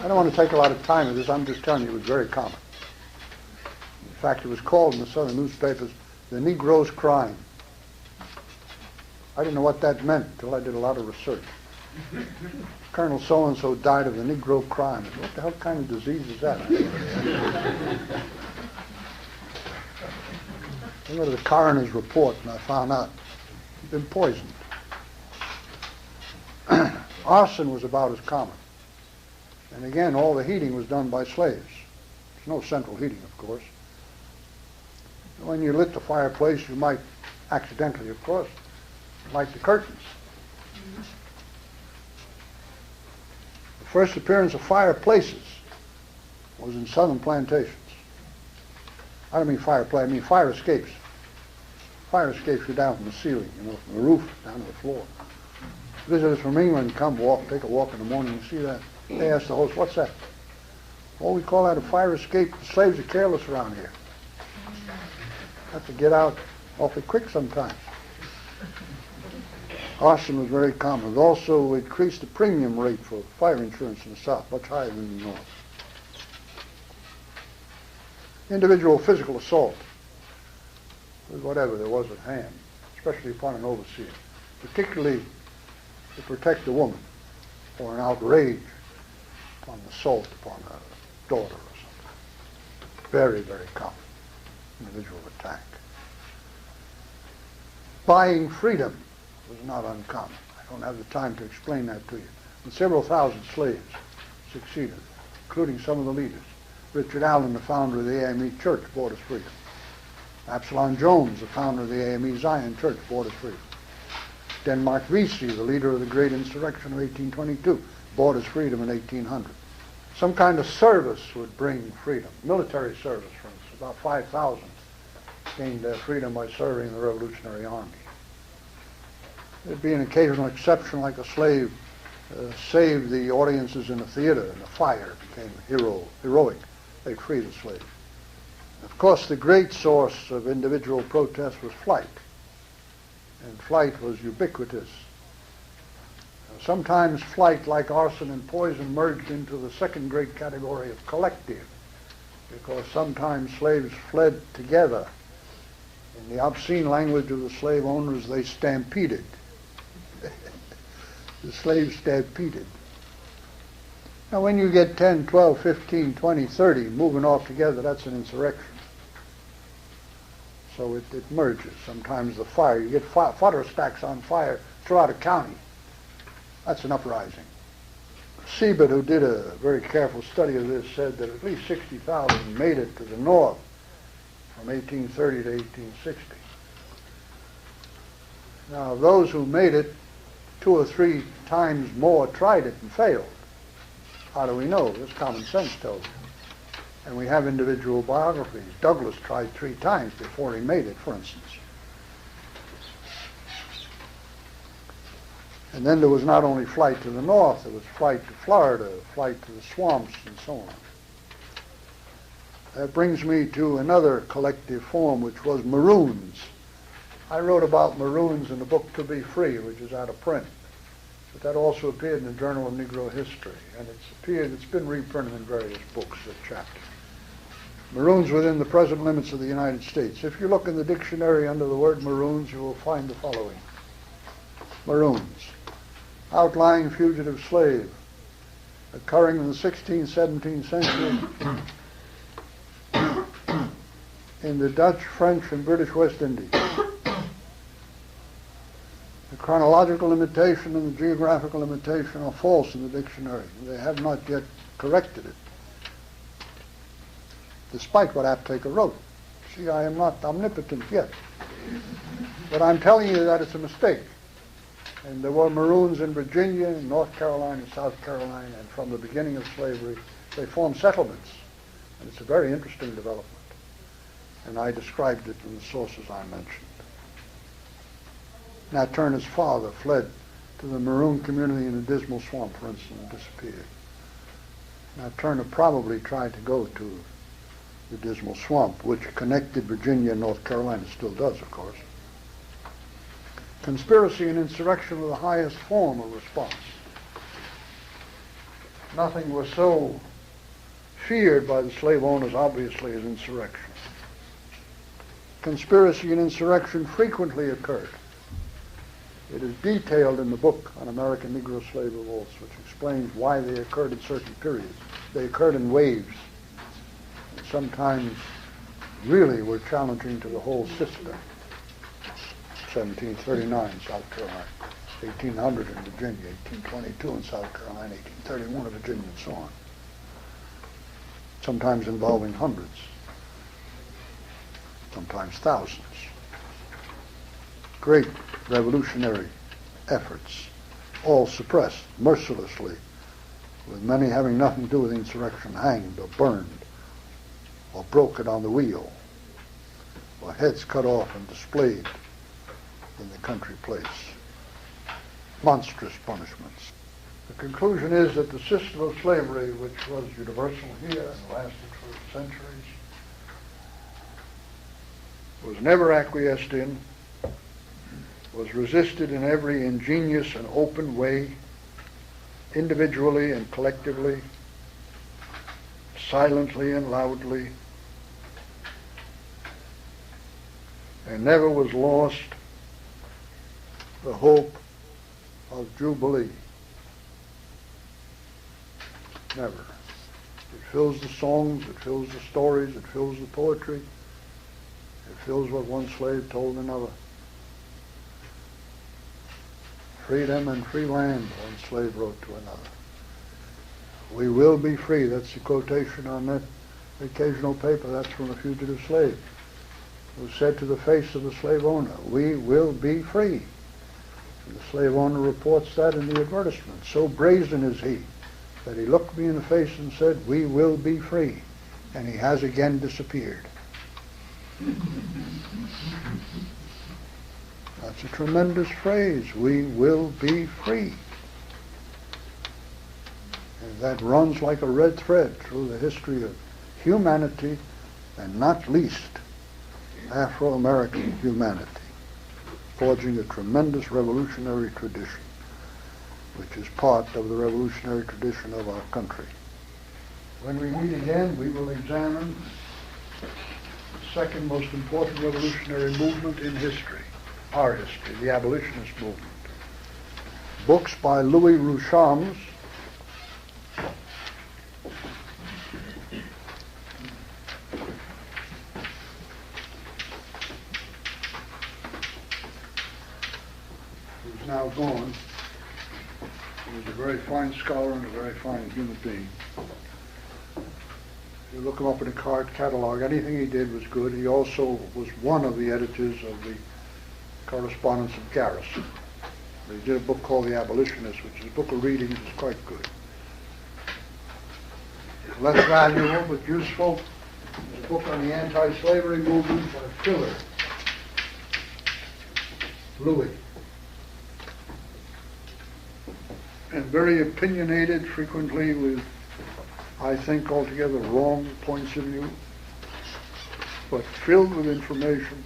I don't want to take a lot of time with this. I'm just telling you it was very common. In fact, it was called in the southern newspapers, the Negro's crime. I didn't know what that meant until I did a lot of research. Colonel so-and-so died of the Negro crime. What the hell kind of disease is that? I went to the coroner's report and I found out he'd been poisoned. Arson was about as common. And again, all the heating was done by slaves. There's no central heating, of course. When you lit the fireplace, you might accidentally, of course, light the curtains. The first appearance of fireplaces was in southern plantations. I don't mean fireplace, I mean fire escapes. Fire escapes are down from the ceiling, from the roof down to the floor. Visitors from England come take a walk in the morning and see that. They ask the host, what's that? Oh, we call that a fire escape. The slaves are careless around here. Have to get out awfully quick sometimes. Arson was very common. It also increased the premium rate for fire insurance in the South, much higher than in the North. Individual physical assault was whatever there was at hand, especially upon an overseer, particularly to protect the woman or an outrage upon an assault upon a daughter or something. Very, very common individual attack. Buying freedom was not uncommon. I don't have the time to explain that to you. And several thousand slaves succeeded, including some of the leaders. Richard Allen, the founder of the AME Church, bought us freedom. Absalom Jones, the founder of the AME Zion Church, bought us freedom. Denmark Vesey, the leader of the great insurrection of 1822, bought us freedom in 1800. Some kind of service would bring freedom. Military service, for instance. About 5,000 gained their freedom by serving in the Revolutionary Army. There'd be an occasional exception, like a slave saved the audiences in a theater and a fire became heroic. They freed a slave. Of course, the great source of individual protest was flight. And flight was ubiquitous. Sometimes flight, like arson and poison, merged into the second great category of collective, because sometimes slaves fled together. In the obscene language of the slave owners, they stampeded. The slaves stampeded. Now when you get 10, 12, 15, 20, 30 moving off together, that's an insurrection. So it merges. Sometimes the fire, you get fodder stacks on fire throughout a county. That's an uprising. Siebert, who did a very careful study of this, said that at least 60,000 made it to the north from 1830 to 1860. Now, those who made it 2 or 3 times more tried it and failed. How do we know? This common sense tells you. And we have individual biographies. Douglas tried 3 times before he made it, for instance. And then there was not only flight to the north, there was flight to Florida, flight to the swamps, and so on. That brings me to another collective form, which was Maroons. I wrote about Maroons in the book To Be Free, which is out of print. But that also appeared in the Journal of Negro History, and it's been reprinted in various books, that chapter. Maroons within the present limits of the United States. If you look in the dictionary under the word Maroons, you will find the following. Maroons. Outlying fugitive slave, occurring in the 16th, 17th century in the Dutch, French, and British West Indies. The chronological limitation and the geographical limitation are false in the dictionary. They have not yet corrected it, despite what Aptheker wrote. See, I am not omnipotent yet. But I'm telling you that it's a mistake. And there were Maroons in Virginia, in North Carolina, South Carolina, and from the beginning of slavery, they formed settlements. And it's a very interesting development. And I described it in the sources I mentioned. Nat Turner's father fled to the Maroon community in the Dismal Swamp, for instance, and disappeared. Nat Turner probably tried to go to the Dismal Swamp, which connected Virginia and North Carolina, still does, of course. Conspiracy and insurrection were the highest form of response. Nothing was so feared by the slave owners, obviously, as insurrection. Conspiracy and insurrection frequently occurred. It is detailed in the book on American Negro slave revolts, which explains why they occurred at certain periods. They occurred in waves, and sometimes really were challenging to the whole system. 1739 in South Carolina, 1800 in Virginia, 1822 in South Carolina, 1831 in Virginia, and so on. Sometimes involving hundreds, sometimes thousands. Great revolutionary efforts, all suppressed mercilessly, with many having nothing to do with insurrection, hanged or burned or broken on the wheel, or heads cut off and displayed in the country place. Monstrous punishments. The conclusion is that the system of slavery, which was universal here and lasted for centuries, was never acquiesced in, was resisted in every ingenious and open way, individually and collectively, silently and loudly, and never was lost the hope of Jubilee. Never. It fills the songs, it fills the stories, it fills the poetry, it fills what one slave told another. Freedom and free land, one slave wrote to another. We will be free. That's the quotation on that occasional paper. That's from a fugitive slave who said to the face of the slave owner, "We will be free." And the slave owner reports that in the advertisement. So brazen is he that he looked me in the face and said, "We will be free." And he has again disappeared. That's a tremendous phrase. We will be free. And that runs like a red thread through the history of humanity, and not least Afro-American humanity, forging a tremendous revolutionary tradition, which is part of the revolutionary tradition of our country. When we meet again, we will examine the second most important revolutionary movement in history, our history, the Abolitionist Movement. Books by Louis Rouchams, who's now gone. He was a very fine scholar and a very fine human being. You look him up in a card catalog, anything he did was good. He also was one of the editors of the Correspondence of Garrison. He did a book called The Abolitionist, which is a book of readings, is quite good. Less valuable but useful is a book on the anti-slavery movement by Filler. Louis. And very opinionated, frequently with, I think, altogether wrong points of view, but filled with information.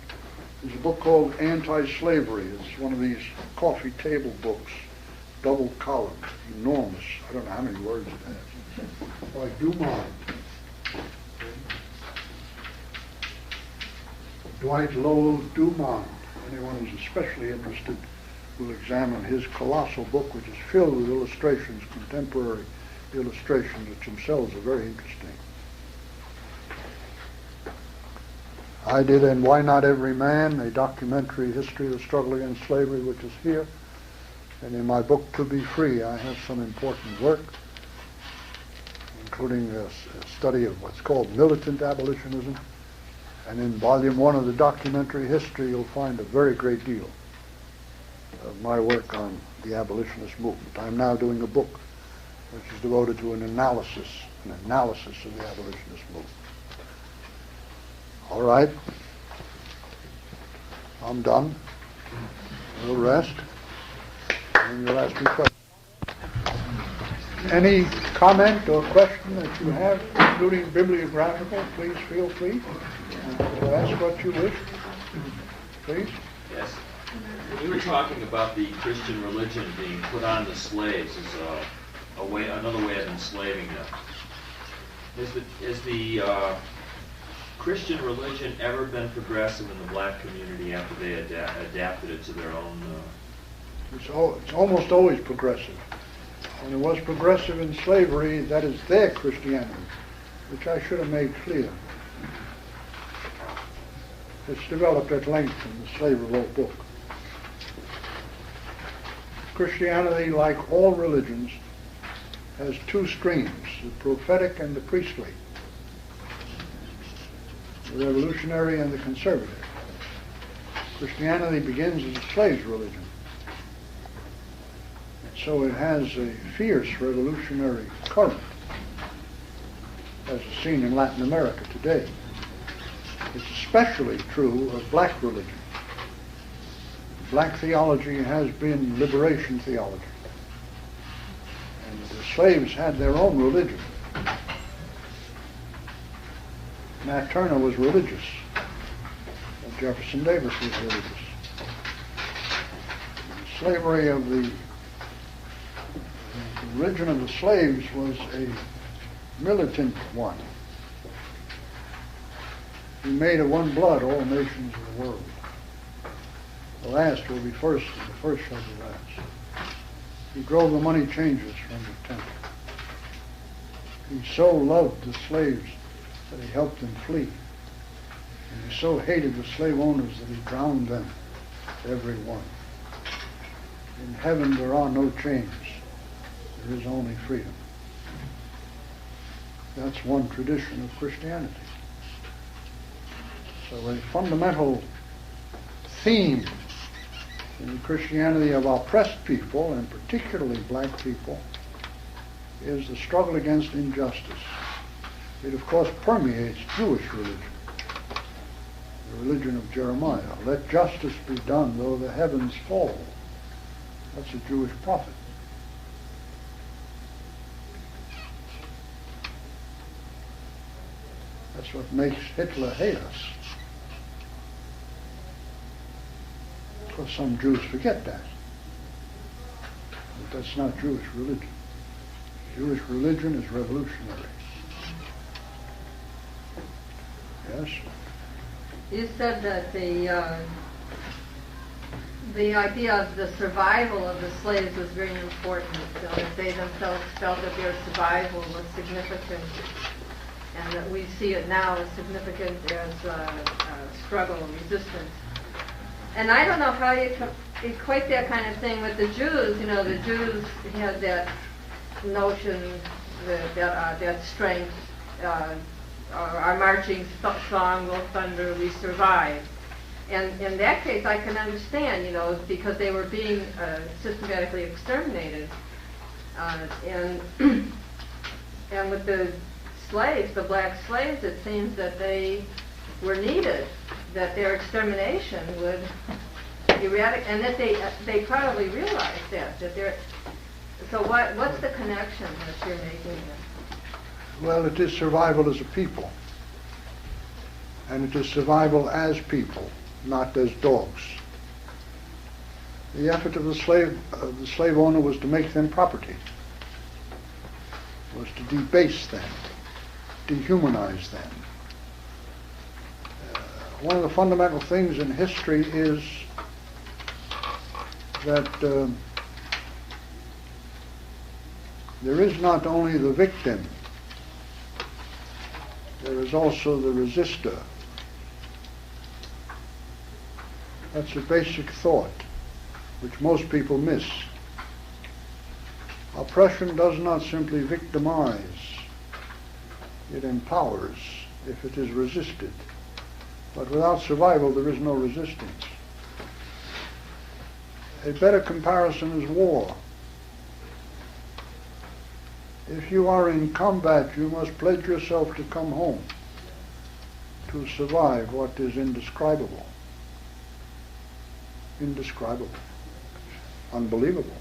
There's a book called Anti-Slavery. It's one of these coffee table books, double column, enormous. I don't know how many words it has. By Dumont. Dwight Lowell Dumont. Anyone who's especially interested will examine his colossal book, which is filled with illustrations, contemporary illustrations, which themselves are very interesting. I did And Why Not Every Man, a documentary history of the struggle against slavery, which is here. And in my book, To Be Free, I have some important work, including a study of what's called militant abolitionism. And in volume 1 of the documentary history, you'll find a very great deal of my work on the abolitionist movement. I'm now doing a book which is devoted to an analysis of the abolitionist movement. All right. I'm done. We'll rest. And you'll ask me questions. Any comment or question that you have, including bibliographical, please feel free to ask what you wish. Please. Yes. We were talking about the Christian religion being put on the slaves as another way of enslaving them. Has the Christian religion ever been progressive in the black community after they adapted it to their own? It's almost always progressive. And it was progressive in slavery, that is their Christianity, which I should have made clear. It's developed at length in the Slave Revolt book. Christianity, like all religions, has two streams, the prophetic and the priestly, the revolutionary and the conservative. Christianity begins as a slave's religion. And so it has a fierce revolutionary current, as is seen in Latin America today. It's especially true of black religion. Black theology has been liberation theology. And the slaves had their own religion. Nat Turner was religious. And Jefferson Davis was religious. Slavery of the origin of the slaves was a militant one. He made of one blood all nations of the world. The last will be first, and the first shall be last. He drove the money changers from the temple. He so loved the slaves that he helped them flee. And he so hated the slave owners that he drowned them, every one. In heaven there are no chains. There is only freedom. That's one tradition of Christianity. So a fundamental theme in the Christianity of oppressed people, and particularly black people, is the struggle against injustice. It, of course, permeates Jewish religion, the religion of Jeremiah. Let justice be done, though the heavens fall. That's a Jewish prophet. That's what makes Hitler hate us. Of course, some Jews forget that. But that's not Jewish religion. Jewish religion is revolutionary. Yes? You said that the idea of the survival of the slaves was very important, so that they themselves felt that their survival was significant, and that we see it now as significant as struggle and resistance. And I don't know how you equate that kind of thing with the Jews. You know, the Jews had that notion that strength, our marching song will thunder, we survive. And in that case, I can understand, you know, because they were being systematically exterminated. And with the slaves, the black slaves, it seems that they were needed, that their extermination would eradicate, and that they probably realized that they're. So what's the connection that you're making here? Well, it is survival as a people, and it is survival as people, not as dogs. The effort of the slave owner was to make them property, was to debase them, dehumanize them. One of the fundamental things in history is that there is not only the victim, there is also the resistor. That's a basic thought, which most people miss. Oppression does not simply victimize, it empowers if it is resisted. But without survival, there is no resistance. A better comparison is war. If you are in combat, you must pledge yourself to come home, to survive what is indescribable. Indescribable. Unbelievable.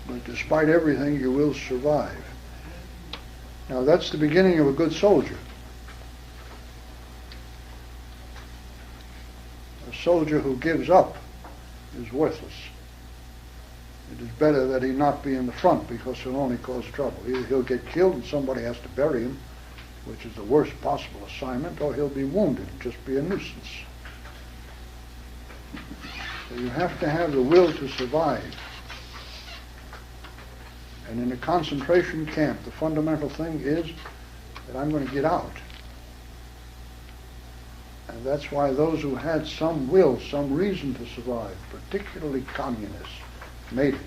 But despite everything, you will survive. Now, that's the beginning of a good soldier. soldier who gives up is worthless. It is better that he not be in the front because he'll only cause trouble. Either he'll get killed and somebody has to bury him, which is the worst possible assignment, or he'll be wounded and just be a nuisance. So you have to have the will to survive. And in a concentration camp, the fundamental thing is that I'm going to get out. And that's why those who had some will, some reason to survive, particularly communists, made it.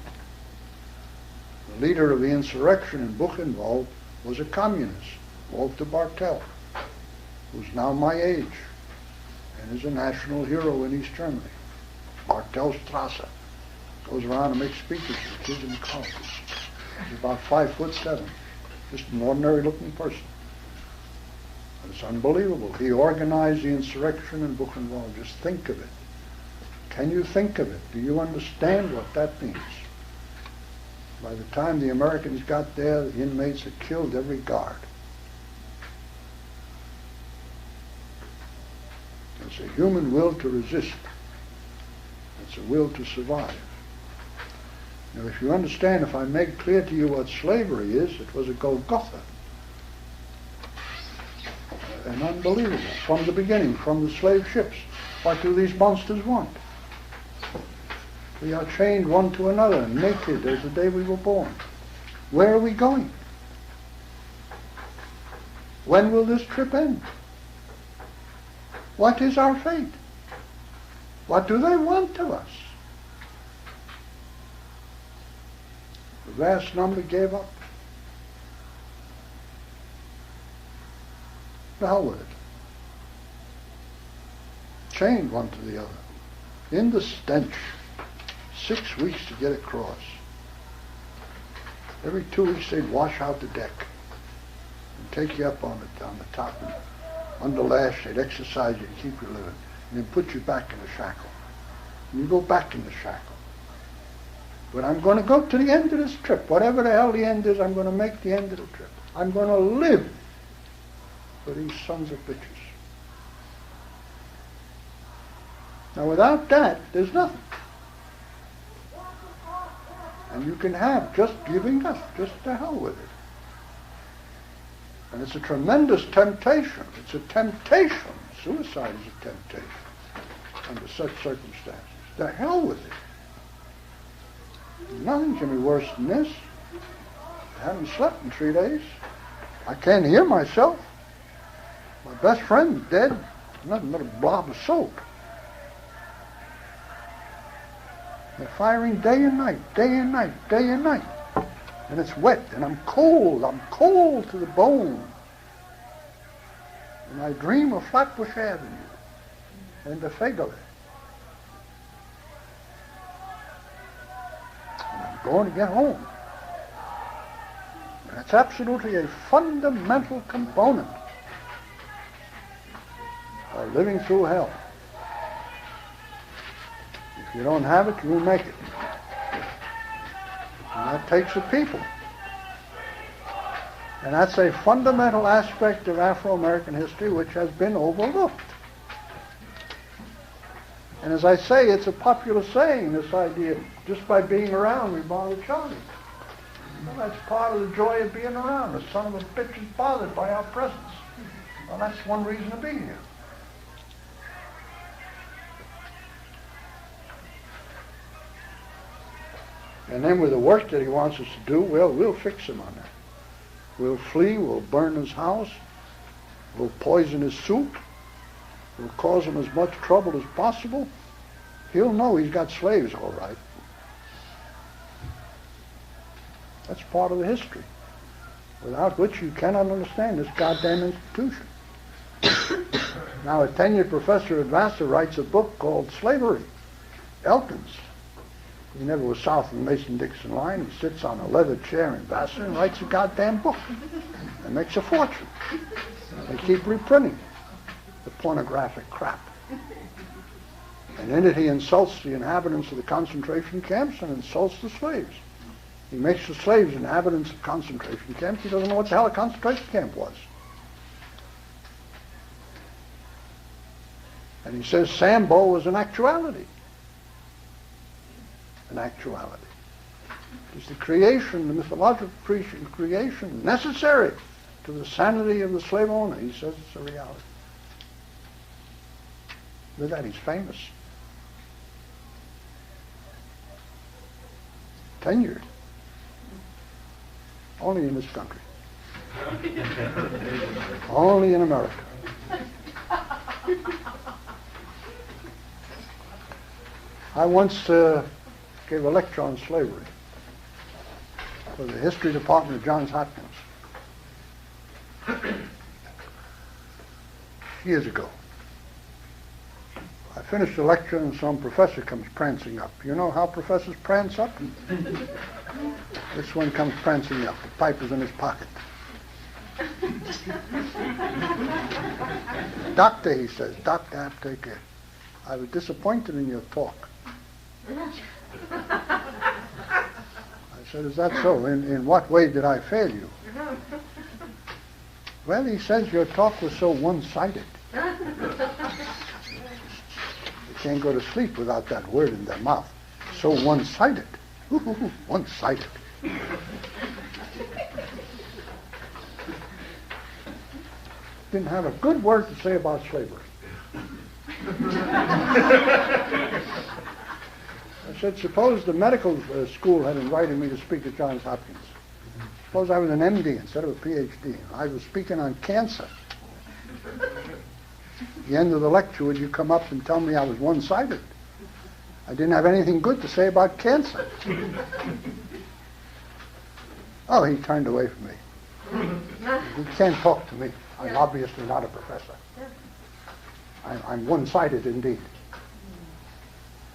The leader of the insurrection in Buchenwald was a communist, Walter Bartel, who's now my age and is a national hero in East Germany. Bartelstrasse goes around and makes speeches to kids in college. He's about 5'7", just an ordinary looking person. It's unbelievable. He organized the insurrection in Buchenwald. Just think of it. Can you think of it? Do you understand what that means? By the time the Americans got there, the inmates had killed every guard. It's a human will to resist. It's a will to survive. Now, if you understand, if I make clear to you what slavery is, it was a Golgotha. And unbelievable. From the beginning, from the slave ships. What do these monsters want? We are chained one to another, naked as the day we were born. Where are we going? When will this trip end? What is our fate? What do they want of us? The vast number gave up. The hell with it. Chained one to the other. In the stench. 6 weeks to get across. Every 2 weeks they'd wash out the deck and take you up on the top. And under lash they'd exercise you to keep you living. And then put you back in the shackle. And you go back in the shackle. But I'm going to go to the end of this trip. Whatever the hell the end is, I'm going to make the end of the trip. I'm going to live for these sons of bitches. Now without that, there's nothing. And you can have just giving up, just to hell with it. And it's a tremendous temptation. It's a temptation. Suicide is a temptation under such circumstances. To hell with it. Nothing can be worse than this. I haven't slept in 3 days. I can't hear myself. My best friend's dead. Nothing but a blob of soap. They're firing day and night, day and night, day and night. And it's wet, and I'm cold to the bone. And I dream of Flatbush Avenue and the Fegele. And I'm going to get home. And it's absolutely a fundamental component of living through hell. If you don't have it, you won't make it. And that takes the people. And that's a fundamental aspect of Afro-American history which has been overlooked. And as I say, it's a popular saying, this idea, just by being around, we bother Charlie. Well, that's part of the joy of being around. The son of a bitch is bothered by our presence. Well, that's one reason to be here. And then with the work that he wants us to do, well, we'll fix him on that. We'll flee, we'll burn his house, we'll poison his soup, we'll cause him as much trouble as possible. He'll know he's got slaves, all right. That's part of the history, without which you cannot understand this goddamn institution. Now, a tenured professor at Vassar writes a book called Slavery, Elkins. He never was south of the Mason-Dixon line. He sits on a leather chair in Vassar and writes a goddamn book and makes a fortune. They keep reprinting the pornographic crap. And in it he insults the inhabitants of the concentration camps and insults the slaves. He makes the slaves inhabitants of concentration camps. He doesn't know what the hell a concentration camp was. And he says Sambo was an actuality. An actuality. Is the creation, the mythological creation, necessary to the sanity of the slave owner? He says it's a reality. Look at that, he's famous. Tenured. Only in this country. Only in America. I once gave a lecture on slavery for the history department of Johns Hopkins years ago. I finished the lecture and some professor comes prancing up. You know how professors prance up? This one comes prancing up. The pipe is in his pocket. Doctor, he says, Dr. Aptheker, I was disappointed in your talk. I said, is that so? In what way did I fail you? Well, he says, your talk was so one-sided. You can't go to sleep without that word in their mouth. So one-sided. One-sided. Didn't have a good word to say about slavery. I said, suppose the medical school had invited me to speak at Johns Hopkins. Suppose I was an MD instead of a PhD. I was speaking on cancer. At the end of the lecture, would you come up and tell me I was one-sided? I didn't have anything good to say about cancer. Oh, he turned away from me. He can't talk to me. I'm obviously not a professor. I'm one-sided indeed.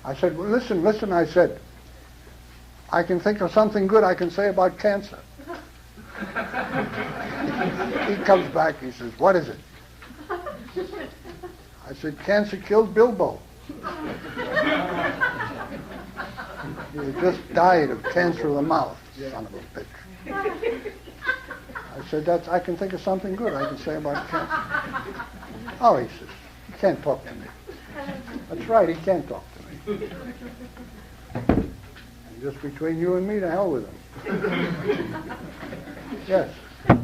I said, well, listen, I said, I can think of something good I can say about cancer. He comes back, he says, what is it? I said, cancer killed Bilbo. He just died of cancer of the mouth, son of a bitch. I said, I can think of something good I can say about cancer. Oh, he says, he can't talk to me. That's right, he can't talk to me. And just between you and me, to hell with him. Yes. Were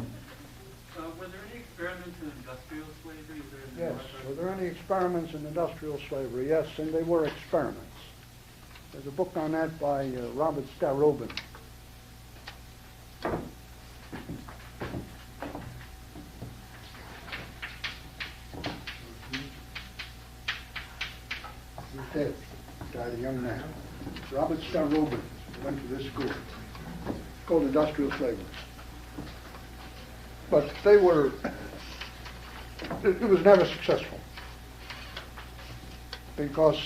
there any experiments in industrial slavery? Yes. Were there any experiments in industrial slavery? Yes, and they were experiments. There's a book on that by Robert Starobin. He's dead. Died a young man. Robert Starobin went to this school. It's called industrial slavery. But they were, it was never successful because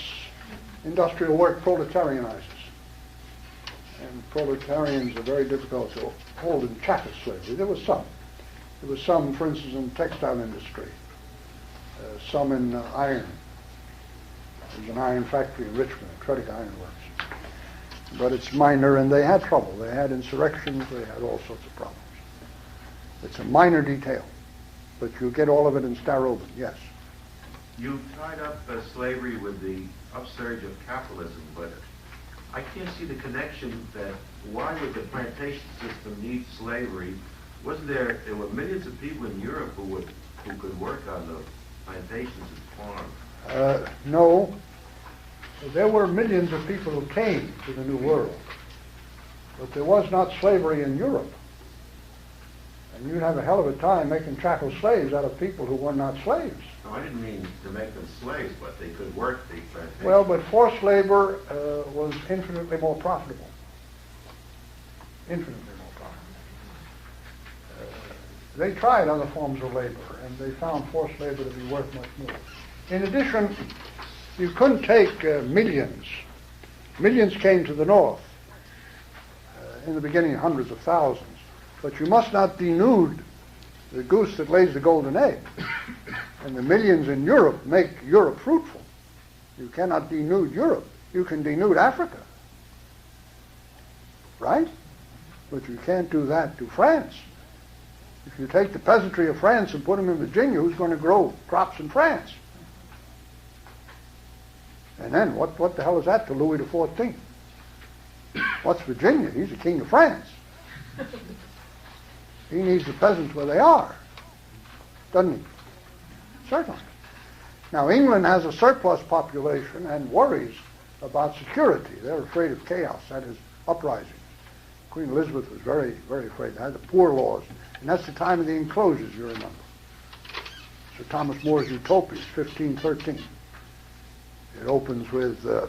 industrial work proletarianizes. And proletarians are very difficult to hold in chattel slavery. There was some. There was some, for instance, in the textile industry, some in iron. There was an iron factory in Richmond, Tredic Iron Works. But it's minor, and they had trouble. They had insurrections, they had all sorts of problems. It's a minor detail, but you get all of it in Starobin, yes. You tied up slavery with the upsurge of capitalism, but I can't see the connection that why would the plantation system need slavery? Wasn't there were millions of people in Europe who could work on the plantations and farms? No. There were millions of people who came to the New World, but there was not slavery in Europe. And you'd have a hell of a time making chattel slaves out of people who were not slaves. No, I didn't mean to make them slaves, but they could work the plantation. Well, but forced labor was infinitely more profitable. Infinitely more profitable. They tried other forms of labor, and they found forced labor to be worth much more. In addition, you couldn't take millions. Millions came to the north. In the beginning, hundreds of thousands. But you must not denude the goose that lays the golden egg. And the millions in Europe make Europe fruitful. You cannot denude Europe. You can denude Africa. Right? But you can't do that to France. If you take the peasantry of France and put them in Virginia, who's going to grow crops in France? And then what the hell is that to Louis XIV? What's Virginia? He's the king of France. He needs the peasants where they are, doesn't he? Certainly. Now, England has a surplus population and worries about security. They're afraid of chaos, that is, uprising. Queen Elizabeth was very, very afraid. They had the poor laws, and that's the time of the enclosures, you remember. Sir Thomas More's Utopias, 1513. It opens with, Sir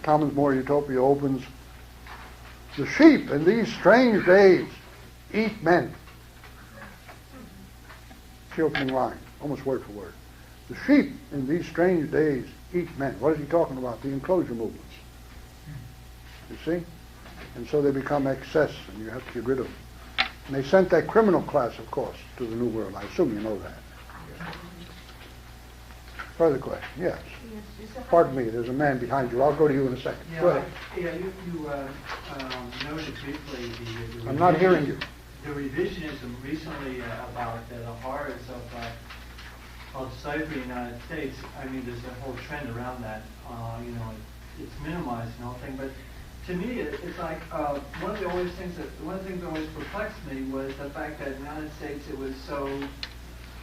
Thomas More Utopia opens, the sheep in these strange days eat men. It's the opening line, almost word for word. The sheep in these strange days eat men. What is he talking about? The enclosure movements. You see? And so they become excess, and you have to get rid of them. And they sent that criminal class, of course, to the New World. I assume you know that. Further question? Yes. Pardon me, there's a man behind you. I'll go to you in a second. Yeah, Go ahead. you noted briefly the I'm not hearing you. The revisionism recently about the horrors of slavery in the United States. I mean, there's a whole trend around that. It's minimized and all thing, but to me, it's like one of the things that always perplexed me was the fact that in the United States it was so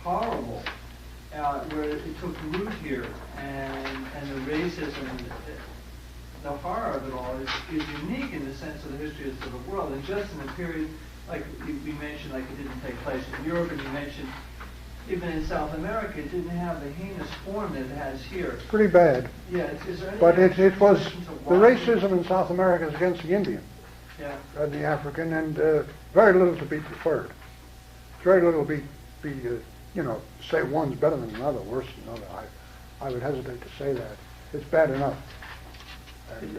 horrible, where it took root here, and the racism, the horror of it all is unique in the sense of the history of the world, and just in a period like we mentioned, like it didn't take place in Europe, and you mentioned even in South America, it didn't have the heinous form that it has here. Pretty bad. Yeah, is there any But it was, the why? racism in South America is against the Indian and the African, and very little to be preferred. Very little to be say one's better than another, worse than another. I would hesitate to say that. It's bad enough. And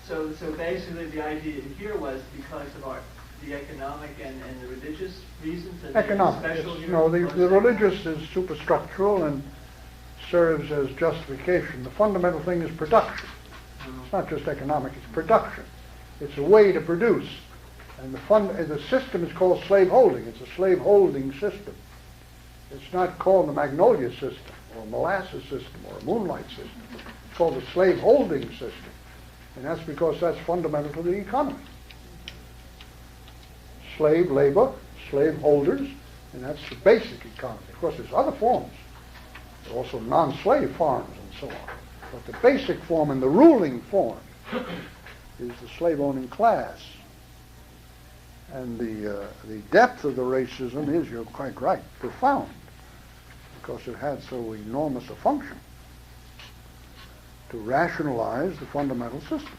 So basically the idea here was because of the economic and the religious reasons that economic. special here? No, the religious is superstructural and serves as justification. The fundamental thing is production. It's not just economic, it's production. It's a way to produce. And the system is called slaveholding. It's a slaveholding system. It's not called the Magnolia system or a molasses system or a moonlight system. It's called the slaveholding system. And that's because that's fundamental to the economy. Slave labor, slave holders, and that's the basic economy. Of course, there's other forms. There are also non-slave farms and so on. But the basic form and the ruling form is the slave-owning class. And the depth of the racism is, you're quite right, profound, because it had so enormous a function to rationalize the fundamental system.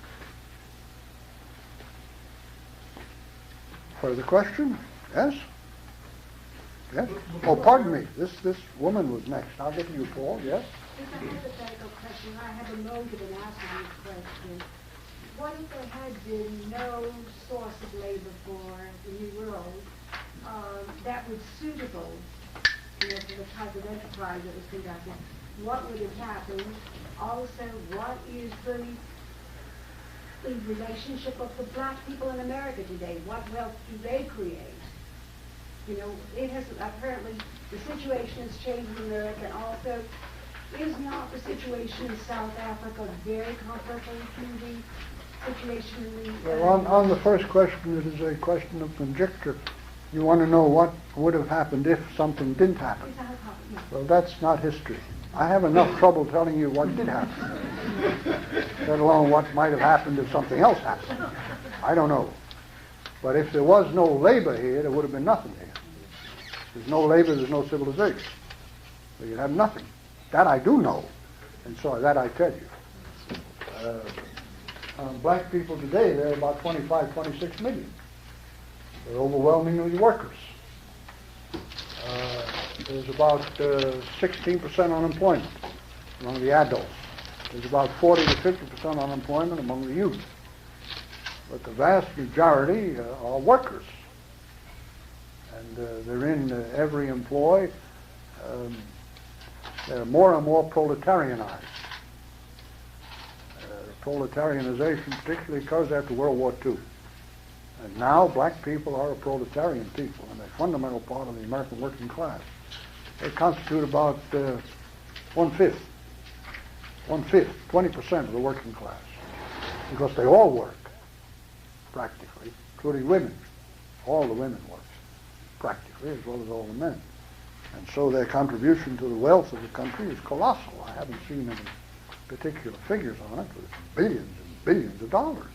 Further question? Yes? Yes? Oh, pardon me. This woman was next. I'll get to you, Paul. Yes? It's a hypothetical question. I have a motive in asking this question. What if there had been no source of labor for the New World that was suitable for the type of enterprise that was conducted? What would have happened? Also, what is the relationship of the black people in America today? What wealth do they create? It has apparently, the situation has changed in America, and also is not the situation in South Africa very comparable to the situation in the... Well, on the first question, it is a question of conjecture. You want to know what would have happened if something didn't happen. Well, that's not history. I have enough trouble telling you what did happen, let alone what might have happened if something else happened. I don't know. But if there was no labor here, there would have been nothing here. There's no labor, there's no civilization. So you'd have nothing. That I do know, and so that I tell you. Black people today, they're about 25, 26 million. They're overwhelmingly workers. There's about 16% unemployment among the adults. There's about 40 to 50% unemployment among the youth. But the vast majority are workers. And they're in every employ. They're more and more proletarianized. Proletarianization particularly occurs after World War II. And now black people are a proletarian people, and they're a fundamental part of the American working class. They constitute about 1/5 1/5, 20% of the working class, because they all work, practically, including women. All the women work, practically, as well as all the men. And so their contribution to the wealth of the country is colossal. I haven't seen any particular figures on it, but it's billions and billions of dollars.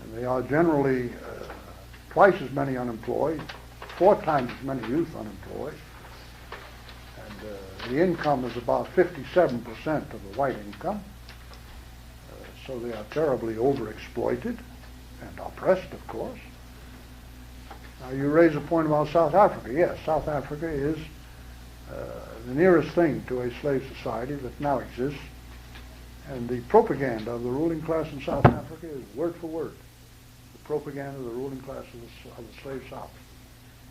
And they are generally twice as many unemployed, 4 times as many youth unemployed. And the income is about 57% of the white income. So they are terribly overexploited and oppressed, of course. Now, you raise a point about South Africa. Yes, South Africa is the nearest thing to a slave society that now exists. And the propaganda of the ruling class in South Africa is word for word the propaganda of the ruling class of the slave South.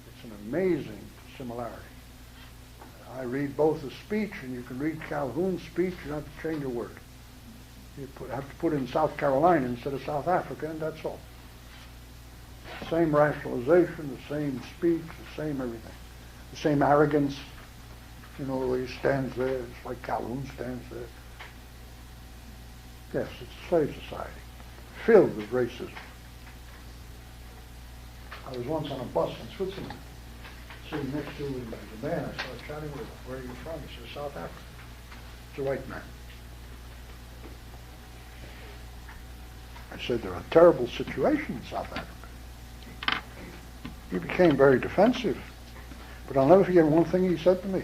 It's an amazing similarity. I read both the speech, and you can read Calhoun's speech. You don't have to change a word. You have to put in South Carolina instead of South Africa, and that's all. Same rationalization, the same speech, the same everything. The same arrogance. You know, the way he stands there, it's like Calhoun stands there. Yes, it's a slave society, filled with racism. I was once on a bus in Switzerland, sitting next to a man. I started chatting with him. Where are you from? He says, South Africa. It's a white man. I said, there are terrible situations in South Africa. He became very defensive. But I'll never forget one thing he said to me.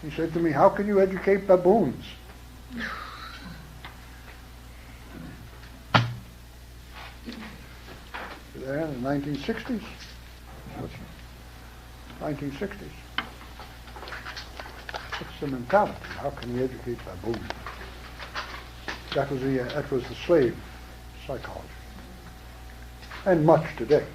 He said to me, how can you educate baboons? There in the 1960s. 1960s. What's the mentality? How can we educate baboons? That was the slave psychology. And much today.